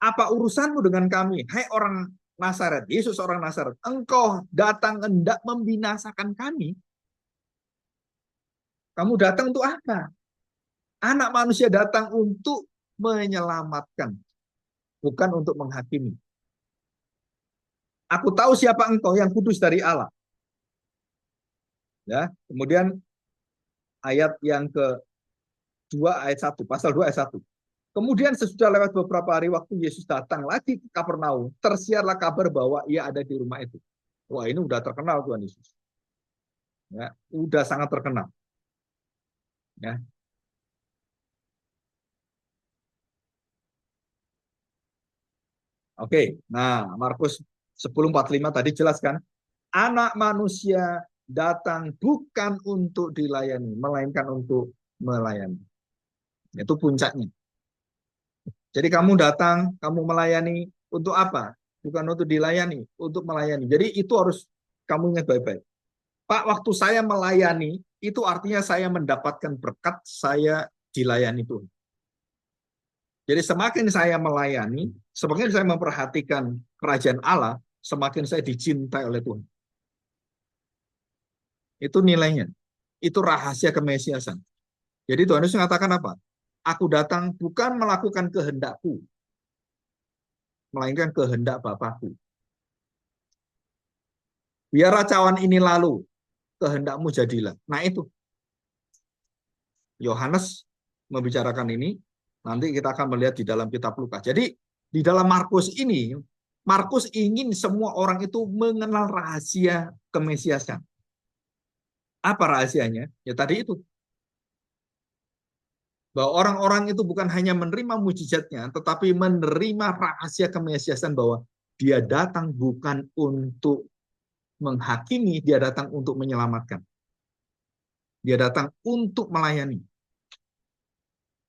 Apa urusanmu dengan kami? Hai orang Nazaret, Yesus orang Nazaret. Engkau datang hendak membinasakan kami. Kamu datang untuk apa? Anak manusia datang untuk menyelamatkan, bukan untuk menghakimi. Aku tahu siapa engkau yang kudus dari Allah. Ya, kemudian ayat yang kedua ayat 1, pasal 2 ayat 1. Kemudian sesudah lewat beberapa hari waktu Yesus datang lagi ke Kapernaum, tersiarlah kabar bahwa ia ada di rumah itu. Wah, ini udah terkenal Tuhan Yesus. Ya, udah sangat terkenal. Ya. Oke. Nah, Markus 10:45 tadi jelaskan, anak manusia datang bukan untuk dilayani, melainkan untuk melayani. Itu puncaknya. Jadi kamu datang, kamu melayani untuk apa? Bukan untuk dilayani, untuk melayani. Jadi itu harus kamu ingat baik-baik. Pak, waktu saya melayani, itu artinya saya mendapatkan berkat, saya dilayani Tuhan. Jadi semakin saya melayani, semakin saya memperhatikan kerajaan Allah, semakin saya dicintai oleh Tuhan. Itu nilainya. Itu rahasia kemesiasan. Jadi Tuhan Yesus mengatakan apa? Aku datang bukan melakukan kehendakku, melainkan kehendak Bapakku. Biar cawan ini lalu, kehendakmu jadilah. Nah itu, Yohanes membicarakan ini, nanti kita akan melihat di dalam kitab Lukas. Jadi di dalam Markus ini, Markus ingin semua orang itu mengenal rahasia kemesiasan. Apa rahasianya? Ya tadi itu, bahwa orang-orang itu bukan hanya menerima mujizatnya, tetapi menerima rahasia kemesiasan bahwa dia datang bukan untuk menghakimi, dia datang untuk menyelamatkan. Dia datang untuk melayani.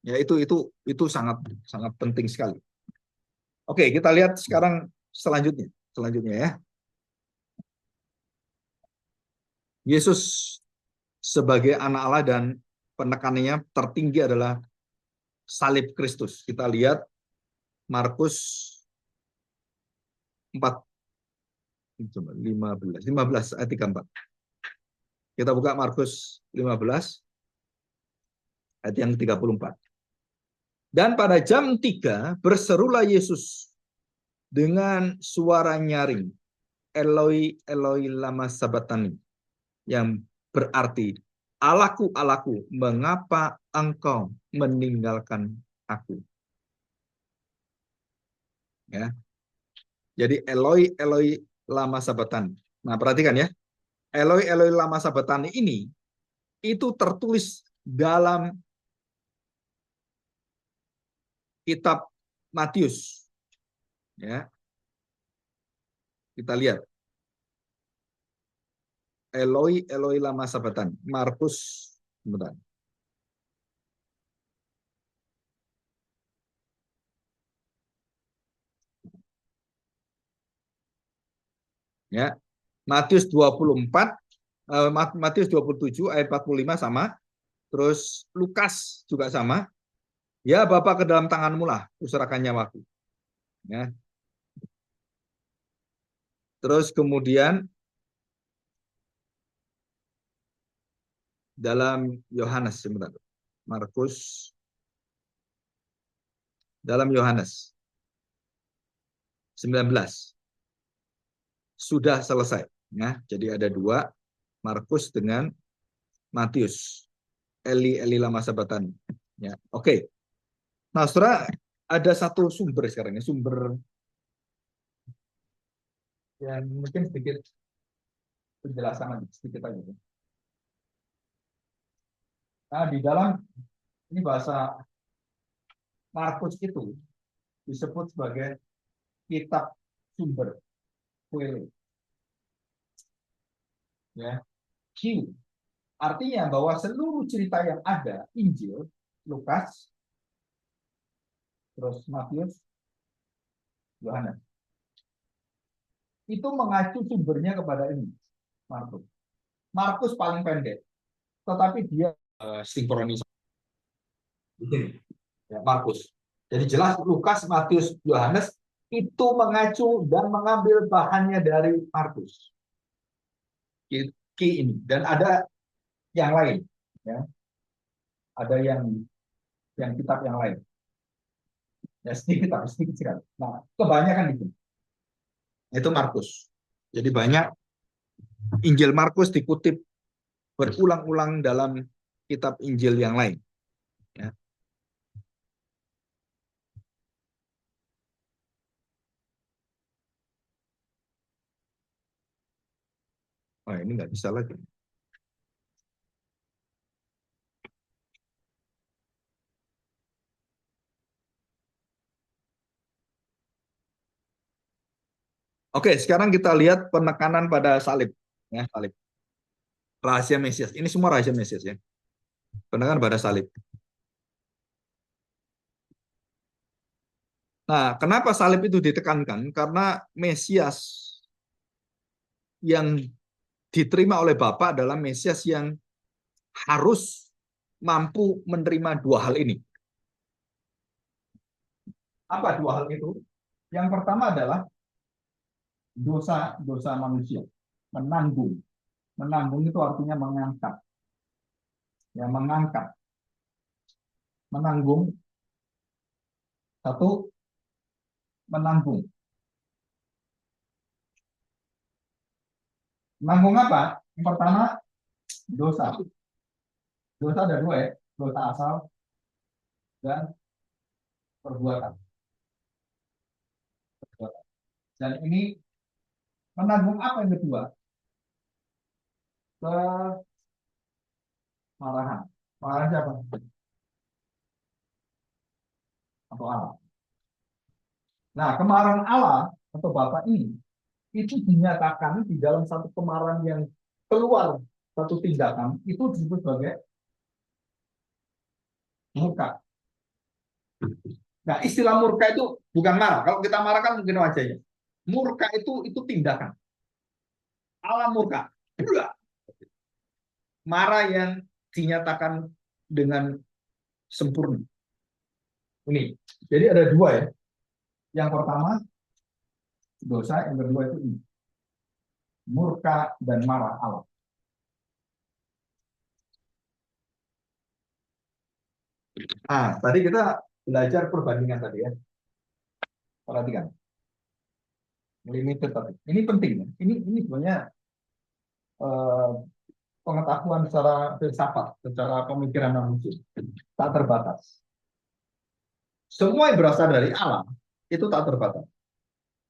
Ya itu sangat sangat penting sekali. Oke, kita lihat sekarang selanjutnya. Selanjutnya ya. Yesus sebagai anak Allah dan penekanannya tertinggi adalah salib Kristus. Kita lihat Markus 4 15 ayat 34. Kita buka Markus 15 ayat yang 34. Dan pada jam 3 berserulah Yesus dengan suara nyaring, Eloi Eloi lama sabatani, yang berarti Allahku Allahku, mengapa engkau meninggalkan aku? Ya. Jadi Eloi Eloi lama sabatani. Nah, perhatikan ya. Eloi Eloi lama sabatani ini itu tertulis dalam kitab Matius. Ya. Kita lihat. Eloi Eloi lama sabatani. Markus, sebentar. Ya. Matius 24, Matius 27 ayat 45 sama. Terus Lukas juga sama. Ya, Bapak ke dalam tanganmu lah, kuserahkan nyawaku. Ya. Terus kemudian dalam Yohanes sebentar. Markus dalam Yohanes 19 sudah selesai. Ya, jadi ada dua, Markus dengan Matius. Eli lama sabatan. Ya, oke. Nah, saudara, ada satu sumber sekarang ini, sumber yang mungkin sedikit penjelasan lagi, sedikit aja. Nah, di dalam ini bahasa Markus itu disebut sebagai kitab sumber Quelle, ya. Q artinya bahwa seluruh cerita yang ada, Injil, Lukas, terus Matius, Yohanes, itu mengacu sumbernya kepada ini, Markus. Markus paling pendek, tetapi dia sinkronis. Ya, Markus. Jadi jelas Lukas, Matius, Yohanes itu mengacu dan mengambil bahannya dari Markus. Ini dan ada yang lain, ya. Ada yang kitab yang lain. Ya sedikit tapi sedikit sekali. Nah, kebanyakan itu Markus. Jadi banyak Injil Markus dikutip berulang-ulang dalam kitab Injil yang lain. Ya. Oh, ini nggak bisa lagi. Oke, sekarang kita lihat penekanan pada salib. Ya, salib. Rahasia Mesias. Ini semua rahasia Mesias ya. Penekanan pada salib. Nah, kenapa salib itu ditekankan? Karena Mesias yang diterima oleh Bapa adalah Mesias yang harus mampu menerima dua hal ini. Apa dua hal itu? Yang pertama adalah dosa manusia, menanggung. Menanggung itu artinya mengangkat. Ya, mengangkat. Menanggung. Satu, menanggung. Menanggung apa? Yang pertama, dosa. Dosa ada dua ya, dosa asal dan perbuatan. Dan ini menanggung apa yang kedua? Kemarahan. Kemarahan siapa? Atau Allah. Nah, kemarahan Allah atau Bapa ini itu dinyatakan di dalam satu kemarahan yang keluar satu tindakan itu disebut sebagai murka. Nah, istilah murka itu bukan marah. Kalau kita marah kan mungkin wajahnya. Murka itu tindakan. Allah murka. Marah yang dinyatakan dengan sempurna. Ini. Jadi ada dua ya. Yang pertama dosa, yang kedua itu ini. Murka dan marah Allah. Ah, tadi kita belajar perbandingan tadi ya. Perhatikan. Limited tadi. Ini penting. Ini sebenarnya eh, pengetahuan secara filsafat, secara pemikiran manusia. Tak terbatas. Semua yang berasal dari alam itu tak terbatas.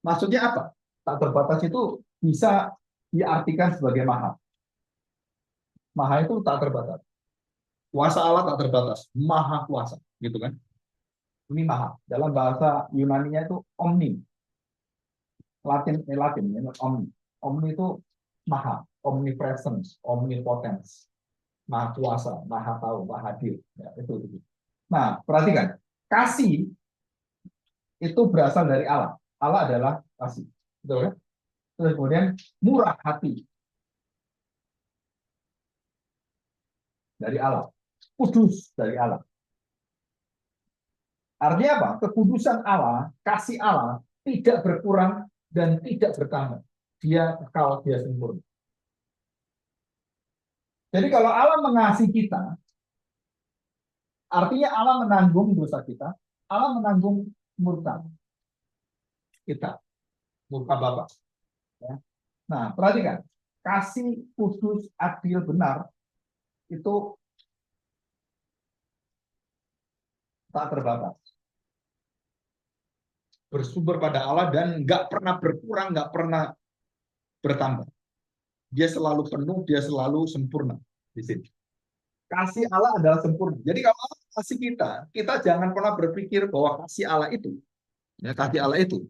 Maksudnya apa? Tak terbatas itu bisa diartikan sebagai maha. Maha itu tak terbatas. Kuasa Allah tak terbatas. Maha kuasa. Gitu kan? Ini maha. Dalam bahasa Yunani-nya itu omni. Latin ya, omni. Omni itu maha, omnipresence, omnipotence, maha kuasa, maha tahu, maha hadir. Ya, itu. Nah, perhatikan, kasih itu berasal dari Allah. Allah adalah kasih. Betul kan? Terus kemudian murah hati dari Allah. Kudus dari Allah. Artinya apa? Kekudusan Allah, kasih Allah tidak berkurang dan tidak bertambah. Dia kekal, dia sempurna. Jadi kalau Allah mengasihi kita, artinya Allah menanggung dosa kita, Allah menanggung murka kita, murka Bapa. Ya. Nah, perhatikan, kasih kudus, adil, benar itu tak terbatas, bersumber pada Allah dan nggak pernah berkurang, nggak pernah bertambah. Dia selalu penuh, dia selalu sempurna di sini. Kasih Allah adalah sempurna. Jadi kalau Allah kasih kita jangan pernah berpikir bahwa kasih Allah itu, ya kasih Allah itu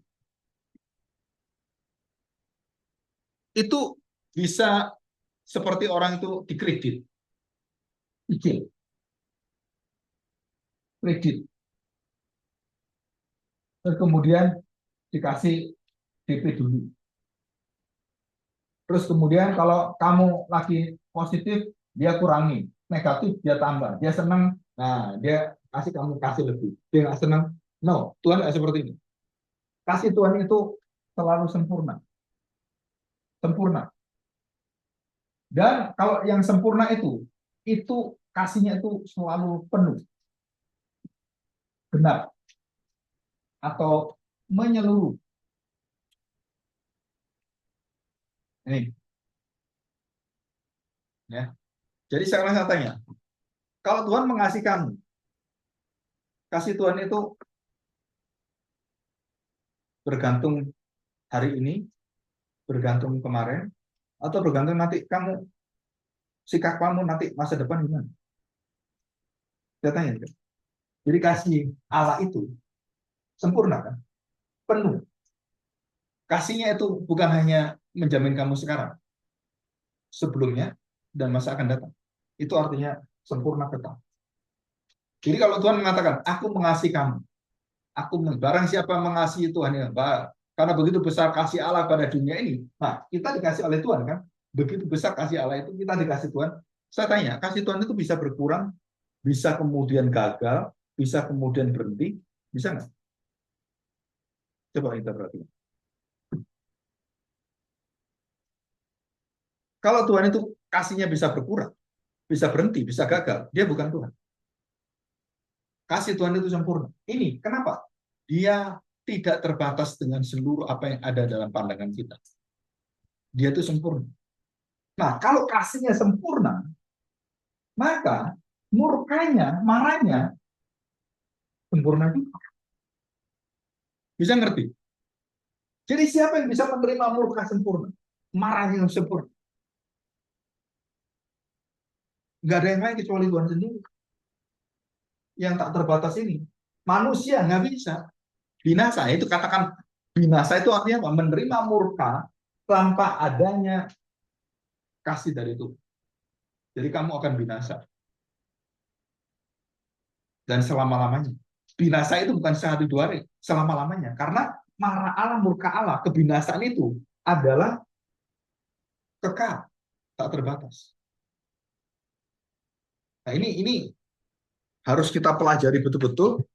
bisa seperti orang itu dikredit, cicil, kredit, terus kemudian dikasih DP dulu. Terus kemudian kalau kamu lagi positif, dia kurangi, negatif dia tambah, dia senang, nah dia kasih kamu kasih lebih, dia nggak senang, no, Tuhan nggak seperti ini. Kasih Tuhan itu selalu sempurna, sempurna. Dan kalau yang sempurna itu kasihnya itu selalu penuh, benar, atau menyeluruh. Ini, ya. Jadi sekarang saya tanya, kalau Tuhan mengasihi kamu, kasih Tuhan itu bergantung hari ini, bergantung kemarin, atau bergantung nanti kamu, sikap kamu nanti masa depan gimana? Saya tanya. Jadi kasih Allah itu sempurna kan? Penuh. Kasihnya itu bukan hanya menjamin kamu sekarang, sebelumnya, dan masa akan datang. Itu artinya sempurna kekal. Jadi kalau Tuhan mengatakan, aku mengasihi kamu, aku barang siapa mengasihi Tuhan, ya, karena begitu besar kasih Allah pada dunia ini, nah kita dikasih oleh Tuhan kan, begitu besar kasih Allah itu kita dikasih Tuhan. Saya tanya, kasih Tuhan itu bisa berkurang, bisa kemudian gagal, bisa kemudian berhenti, bisa nggak? Coba kita perhatikan. Kalau Tuhan itu kasihnya bisa berkurang, bisa berhenti, bisa gagal, dia bukan Tuhan. Kasih Tuhan itu sempurna. Ini kenapa? Dia tidak terbatas dengan seluruh apa yang ada dalam pandangan kita. Dia itu sempurna. Nah, kalau kasihnya sempurna, maka murkanya, marahnya sempurna juga. Bisa ngerti? Jadi siapa yang bisa menerima murka sempurna? Marah yang sempurna. Nggak ada yang lain kecuali Tuhan sendiri. Yang tak terbatas ini. Manusia nggak bisa. Binasa, itu katakan binasa itu artinya apa? Menerima murka tanpa adanya kasih dari Tuhan. Jadi kamu akan binasa. Dan selama-lamanya. Binasa itu bukan sehari dua hari, selama-lamanya. Karena marah Allah, murka Allah, kebinasaan itu adalah kekal, tak terbatas. Nah ini harus kita pelajari betul-betul.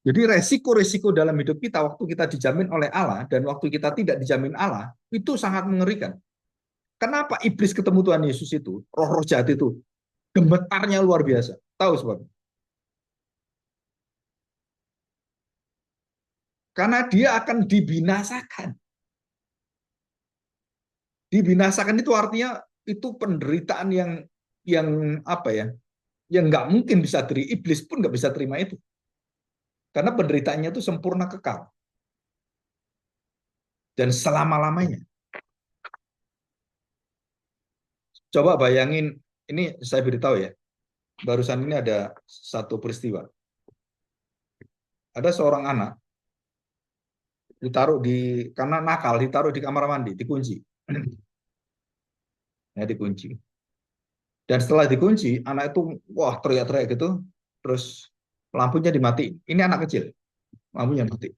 Jadi resiko-resiko dalam hidup kita waktu kita dijamin oleh Allah dan waktu kita tidak dijamin Allah itu sangat mengerikan. Kenapa iblis ketemu Tuhan Yesus itu, roh-roh jahat itu, gemetarnya luar biasa. Tahu sebabnya? Karena dia akan dibinasakan. Dibinasakan itu artinya itu penderitaan yang apa ya? Yang nggak mungkin bisa terima, iblis pun nggak bisa terima itu. Karena penderitaannya itu sempurna kekal dan selama-lamanya. Coba bayangin, ini saya beritahu ya, barusan ini ada satu peristiwa. Ada seorang anak ditaruh karena nakal, ditaruh di kamar mandi, dikunci. Ya, dikunci. Dan setelah dikunci, anak itu wah teriak-teriak gitu, terus lampunya dimatiin. Ini anak kecil, lampunya mati.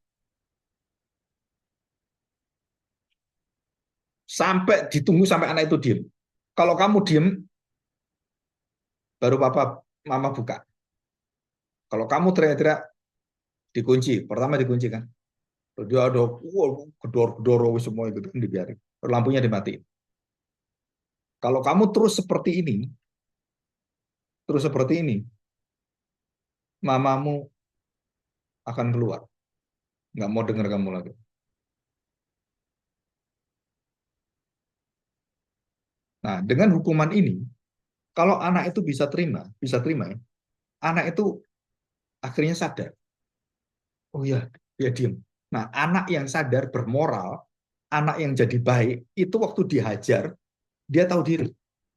Sampai ditunggu sampai anak itu diem. Kalau kamu diem, baru mama buka. Kalau kamu teriak-teriak, dikunci. Pertama dikunci kan. Dia ada gedor-gedor semua itu kan dibiarin. Lampunya dimatiin. Kalau kamu terus seperti ini, mamamu akan keluar. Nggak mau dengar kamu lagi. Nah, dengan hukuman ini, Kalau anak itu bisa terima ya, anak itu akhirnya sadar. Oh iya, dia diem. Nah, anak yang sadar bermoral, anak yang jadi baik, itu waktu dihajar, dia tahu diri.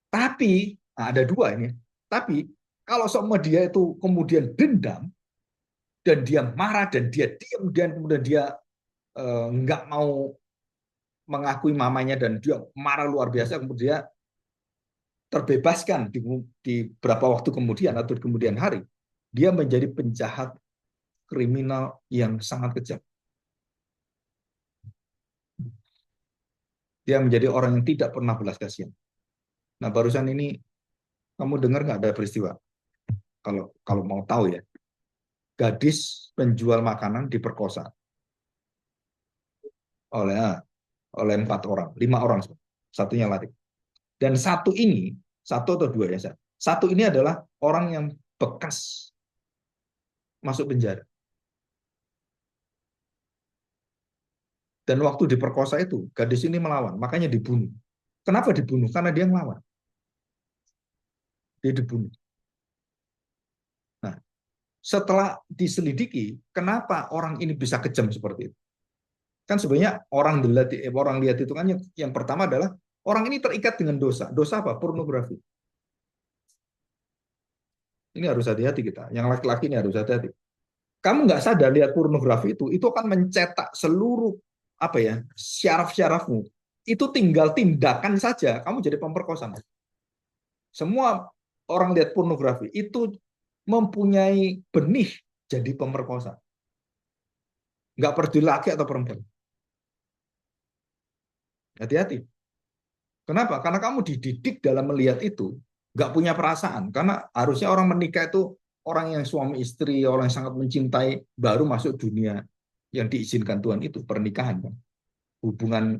Tapi, nah ada dua ini. Tapi, kalau sama dia itu kemudian dendam, dan dia marah, dan dia diem, dan kemudian dia nggak mau mengakui mamanya, dan dia marah luar biasa, kemudian terbebaskan di beberapa waktu kemudian atau di kemudian hari, dia menjadi penjahat kriminal yang sangat kejam. Dia menjadi orang yang tidak pernah belas kasihan. Nah, barusan ini kamu dengar nggak ada peristiwa? Kalau kalau mau tahu ya, gadis penjual makanan diperkosa oleh oleh 4 orang, 5 orang, satunya lari. Dan satu atau dua ya, satu ini adalah orang yang bekas masuk penjara. Dan waktu diperkosa itu, gadis ini melawan, makanya dibunuh. Kenapa dibunuh? Karena dia melawan. Dia dibunuh. Nah, setelah diselidiki, kenapa orang ini bisa kejam seperti itu? Kan sebenarnya orang lihat itu kan yang pertama adalah orang ini terikat dengan dosa. Dosa apa? Pornografi. Ini harus hati-hati kita. Yang laki-laki ini harus hati-hati. Kamu nggak sadar lihat pornografi itu akan mencetak seluruh apa ya syaraf-syarafmu. Itu tinggal tindakan saja, kamu jadi pemerkosa. Semua orang lihat pornografi itu mempunyai benih jadi pemerkosa. Nggak peduli laki atau perempuan. Hati-hati. Kenapa? Karena kamu dididik dalam melihat itu, nggak punya perasaan. Karena harusnya orang menikah itu orang yang suami istri, orang yang sangat mencintai, baru masuk dunia yang diizinkan Tuhan itu, pernikahan. Kan? Hubungan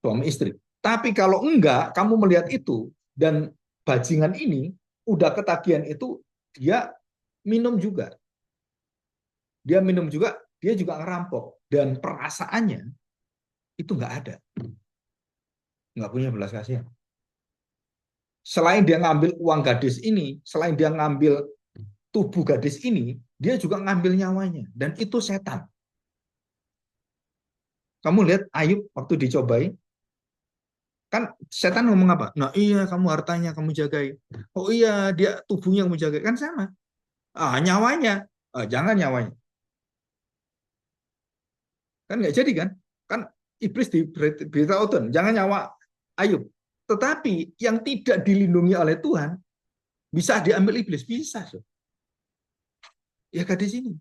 suami istri. Tapi kalau enggak, kamu melihat itu, dan bajingan ini udah ketagihan itu, dia minum juga. Dia minum juga, dia juga ngerampok. Dan perasaannya itu nggak ada. Nggak punya belas kasihan. Selain dia ngambil uang gadis ini, selain dia ngambil tubuh gadis ini, dia juga ngambil nyawanya. Dan itu setan. Kamu lihat Ayub waktu dicobai, kan setan ngomong apa? Nah iya kamu hartanya kamu jagai. Oh iya dia tubuhnya kamu jagai. Kan sama. Ah nyawanya. Ah, jangan nyawanya. Kan nggak jadi kan? Kan iblis diberitahukan, jangan nyawa Ayub. Tetapi yang tidak dilindungi oleh Tuhan, bisa diambil iblis. Bisa. So. Ya gadis ini.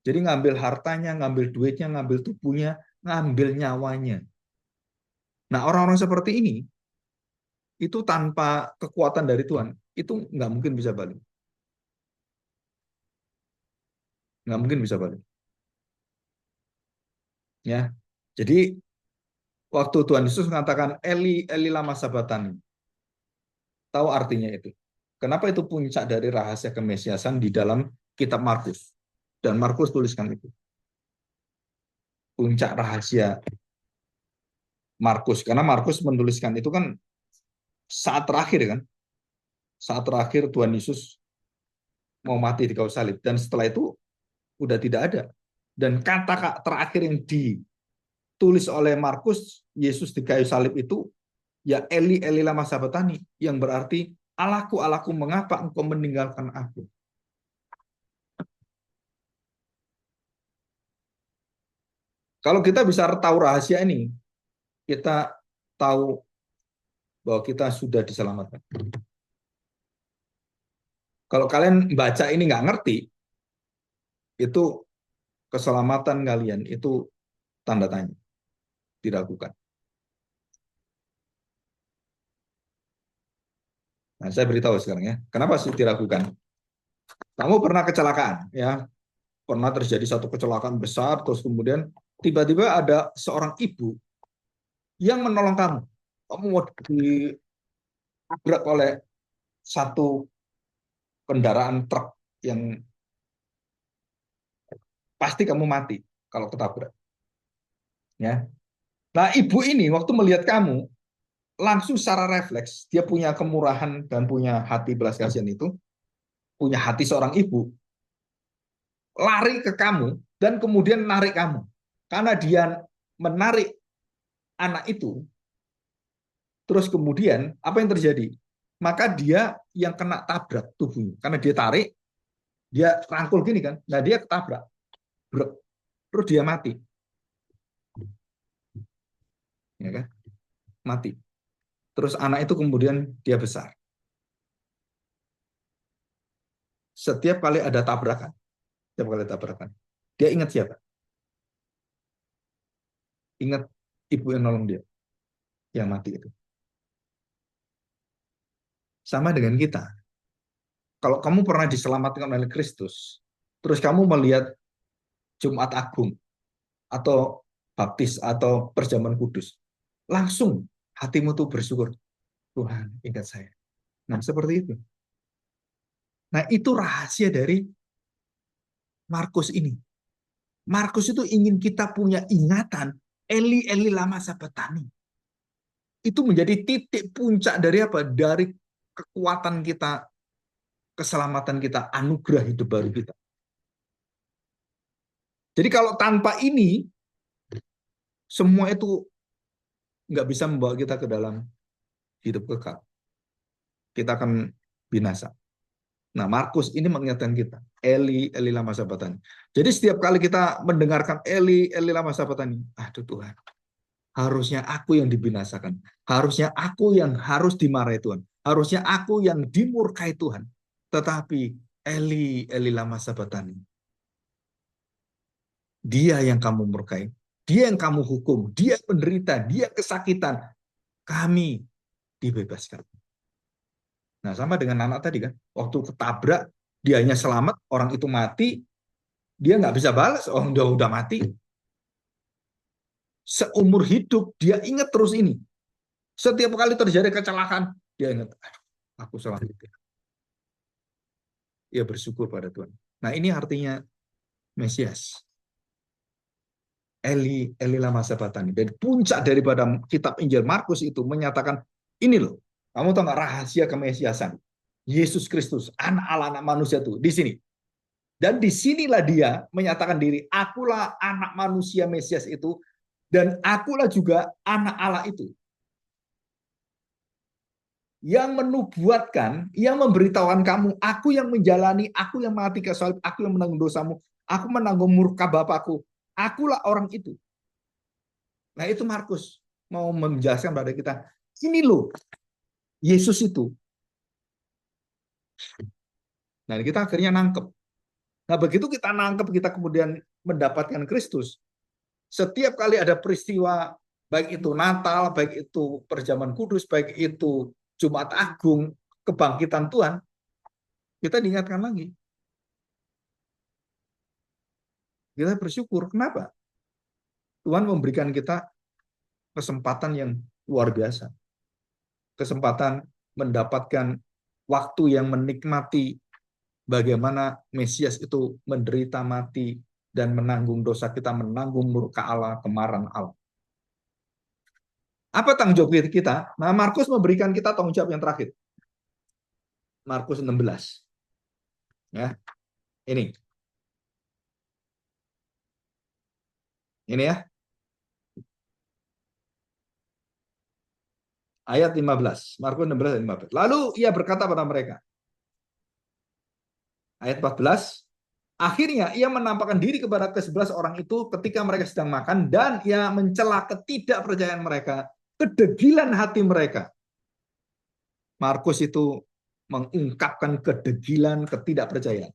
Jadi ngambil hartanya, ngambil duitnya, ngambil tubuhnya, ngambil nyawanya. Nah orang-orang seperti ini, itu tanpa kekuatan dari Tuhan, itu nggak mungkin bisa balik. Nggak mungkin bisa balik. Ya, jadi waktu Tuhan Yesus mengatakan Eli Eli lama sabatani, tahu artinya itu. Kenapa itu puncak dari rahasia kemesiasan di dalam kitab Markus. Dan Markus tuliskan itu. Puncak rahasia Markus. Karena Markus menuliskan itu kan saat terakhir kan. Saat terakhir Tuhan Yesus mau mati di kayu salib. Dan setelah itu udah tidak ada. Dan kata terakhir yang ditulis oleh Markus, Yesus di kayu salib itu, ya Eli Eli lama sabatani, yang berarti Allahku Allahku mengapa engkau meninggalkan aku. Kalau kita bisa tahu rahasia ini, kita tahu bahwa kita sudah diselamatkan. Kalau kalian baca ini nggak ngerti, itu keselamatan kalian itu tanda tanya, diragukan. Nah, saya beritahu sekarang ya, kenapa sih diragukan? Kamu pernah kecelakaan, ya, pernah terjadi satu kecelakaan besar, terus kemudian tiba-tiba ada seorang ibu yang menolong kamu. Kamu mau ditabrak oleh satu kendaraan truk yang pasti kamu mati kalau ketabrak. Ya, Nah, ibu ini waktu melihat kamu, langsung secara refleks, dia punya kemurahan dan punya hati belas kasihan itu, punya hati seorang ibu, lari ke kamu dan kemudian narik kamu. Karena dia menarik anak itu, terus kemudian apa yang terjadi? Maka dia yang kena tabrak tubuhnya. Karena dia tarik, dia rangkul gini kan. Nah, dia ketabrak. Terus dia mati. Ya kan? Mati. Terus anak itu kemudian dia besar. Setiap kali ada tabrakan, setiap kali tabrakan, dia ingat siapa? Ingat ibu yang nolong dia, yang mati itu. Sama dengan kita. Kalau kamu pernah diselamatkan oleh Kristus, terus kamu melihat Jumat Agung atau baptis atau perjamuan kudus, langsung hatimu tuh bersyukur. Tuhan, ingat saya. Nah, seperti itu. Nah, itu rahasia dari Markus ini. Markus itu ingin kita punya ingatan, Eli, Eli lama sabatani. Itu menjadi titik puncak dari apa? Dari kekuatan kita, keselamatan kita, anugerah hidup baru kita. Jadi kalau tanpa ini, semua itu nggak bisa membawa kita ke dalam hidup kekal. Kita akan binasa. Nah, Markus ini mengingatkan kita, Eli, Eli lama sabatani. Jadi setiap kali kita mendengarkan Eli, Eli lama sabatani, aduh Tuhan, harusnya aku yang dibinasakan. Harusnya aku yang harus dimarahi Tuhan. Harusnya aku yang dimurkai Tuhan. Tetapi Eli, Eli lama sabatani. Dia yang kamu murkai. Dia yang kamu hukum. Dia menderita. Dia kesakitan. Kami dibebaskan. Nah, sama dengan anak tadi kan. Waktu ketabrak, dianya selamat, orang itu mati, dia nggak bisa balas. Orang udah mati. Seumur hidup, dia ingat terus ini. Setiap kali terjadi kecelakaan, dia ingat, aku selamat. Ya bersyukur pada Tuhan. Nah, ini artinya Mesias. Eli lama sabatani. Dan puncak daripada kitab Injil Markus itu menyatakan, ini loh, kamu tahu nggak rahasia kemesiasan? Yesus Kristus, anak Allah, anak manusia itu, di sini. Dan disinilah dia menyatakan diri, akulah anak manusia Mesias itu, dan akulah juga anak Allah itu. Yang menubuatkan, yang memberitahukan kamu, aku yang menjalani, aku yang mati ke salib, aku yang menanggung dosamu, aku menanggung murka Bapakku, akulah orang itu. Nah, itu Markus mau menjelaskan pada kita, ini loh Yesus itu. Nah, kita akhirnya nangkep. Nah, begitu kita nangkep, kita kemudian mendapatkan Kristus. Setiap kali ada peristiwa, baik itu Natal, baik itu perjamuan kudus, baik itu Jumat Agung, kebangkitan Tuhan, kita diingatkan lagi. Kita bersyukur. Kenapa? Tuhan memberikan kita kesempatan yang luar biasa. Kesempatan mendapatkan waktu yang menikmati bagaimana Mesias itu menderita mati dan menanggung dosa kita, menanggung murka Allah, kemarahan Allah. Apa tanggung jawab kita? Nah, Markus memberikan kita tanggung jawab yang terakhir. Markus 16. Ya, ini. Ini ya, ayat 15. Markus 16 ayat 15. Lalu ia berkata pada mereka, ayat 14, akhirnya ia menampakkan diri kepada ke-11 orang itu ketika mereka sedang makan dan ia mencela ketidakpercayaan mereka, kedegilan hati mereka. Markus itu mengungkapkan kedegilan, ketidakpercayaan.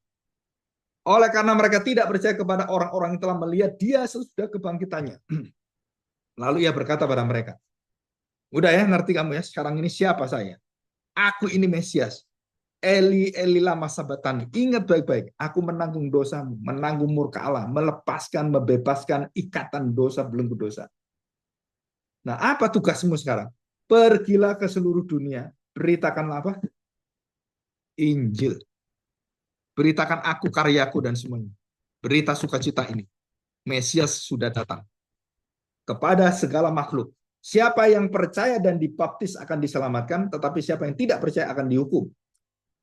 Oleh karena mereka tidak percaya kepada orang-orang yang telah melihat dia sesudah kebangkitannya. Lalu ia berkata pada mereka, udah ya ngerti kamu ya, sekarang ini siapa saya? Aku ini Mesias. Eli, Eli lama sabatani. Ingat baik-baik, aku menanggung dosamu, menanggung murka Allah, melepaskan, membebaskan ikatan dosa belenggu dosa. Nah, apa tugasmu sekarang? Pergilah ke seluruh dunia, beritakanlah apa? Injil. Beritakan aku karyaku dan semuanya. Berita sukacita ini. Mesias sudah datang. kepada segala makhluk. Siapa yang percaya dan dibaptis akan diselamatkan, tetapi siapa yang tidak percaya akan dihukum.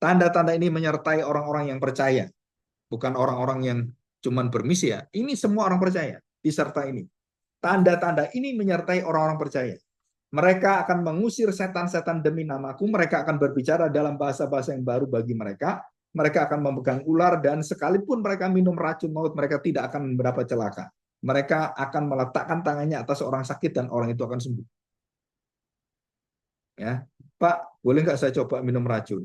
Tanda-tanda ini menyertai orang-orang yang percaya, bukan orang-orang yang cuman bermisi ya. Ini semua orang percaya, disertai ini. Tanda-tanda ini menyertai orang-orang percaya. Mereka akan mengusir setan-setan demi namaku. Mereka akan berbicara dalam bahasa-bahasa yang baru bagi mereka. Mereka akan memegang ular dan sekalipun mereka minum racun maut, mereka tidak akan mendapat celaka. Mereka akan meletakkan tangannya atas orang sakit dan orang itu akan sembuh. Ya, Pak, boleh nggak saya coba minum racun?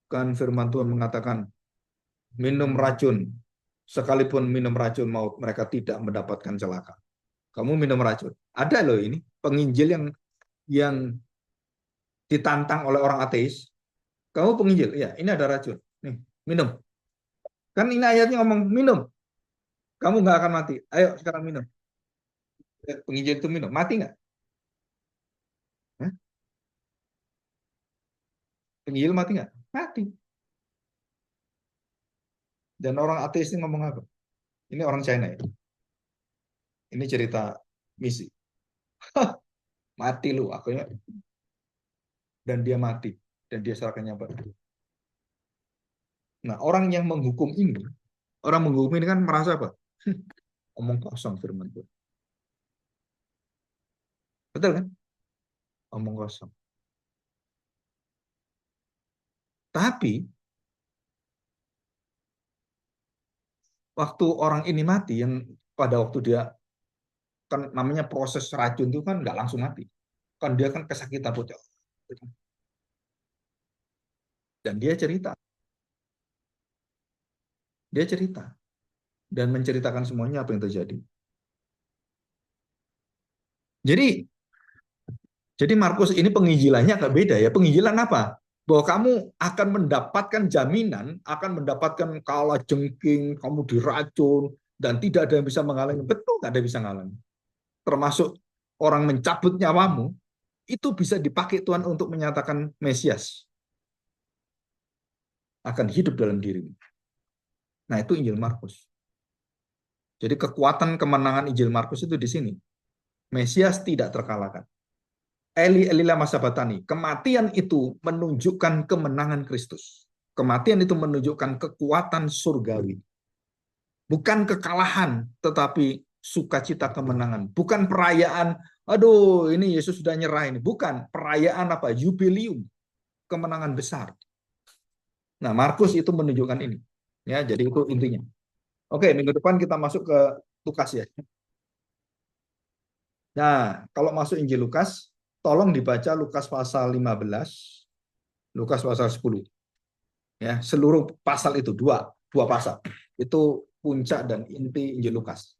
Kan firman Tuhan mengatakan, minum racun. Sekalipun minum racun maut, mereka tidak mendapatkan celaka. Kamu minum racun. Ada loh ini, penginjil yang ditantang oleh orang ateis. Kamu penginjil, ya ini ada racun. Nih, minum. Kan ini ayatnya ngomong minum. Kamu nggak akan mati. Ayo sekarang minum. Penginjil itu minum. Mati nggak? Hah? Penginjil mati nggak? Mati. Dan orang ateis ini ngomong apa? Ini orang China ya. Ini cerita misi. Mati lu, akhirnya. Dan dia mati. Dan dia serahkan nyawa. Nah, orang menghukum ini kan merasa apa? Omong kosong firman Tuhan. Betul kan? Omong kosong. Tapi waktu orang ini mati, yang pada waktu dia kan namanya proses racun itu kan nggak langsung mati. Kan dia kan kesakitan bocah. Dan dia cerita dan menceritakan semuanya apa yang terjadi. Jadi Jadi Markus ini penginjilannya agak beda ya. Penginjilan apa? Bahwa kamu akan mendapatkan jaminan, akan mendapatkan kala jengking, kamu diracun, dan tidak ada yang bisa menghalangi. Betul, nggak ada yang bisa menghalangi. Termasuk orang mencabut nyawamu, itu bisa dipakai Tuhan untuk menyatakan Mesias akan hidup dalam dirimu. Nah, itu Injil Markus. Jadi kekuatan kemenangan Injil Markus itu di sini. Mesias tidak terkalahkan. Eli Eli lama sabatani. Kematian itu menunjukkan kemenangan Kristus. Kematian itu menunjukkan kekuatan surgawi. Bukan kekalahan, tetapi sukacita kemenangan. Bukan perayaan, aduh ini Yesus sudah nyerah ini. Bukan, perayaan apa? Jubilium, kemenangan besar. Nah, Markus itu menunjukkan ini. Ya, jadi itu intinya. Oke, minggu depan kita masuk ke Lukas ya. Nah, kalau masuk Injil Lukas, tolong dibaca Lukas pasal 15, Lukas pasal 10. Ya, seluruh pasal itu dua pasal. Itu puncak dan inti Injil Lukas.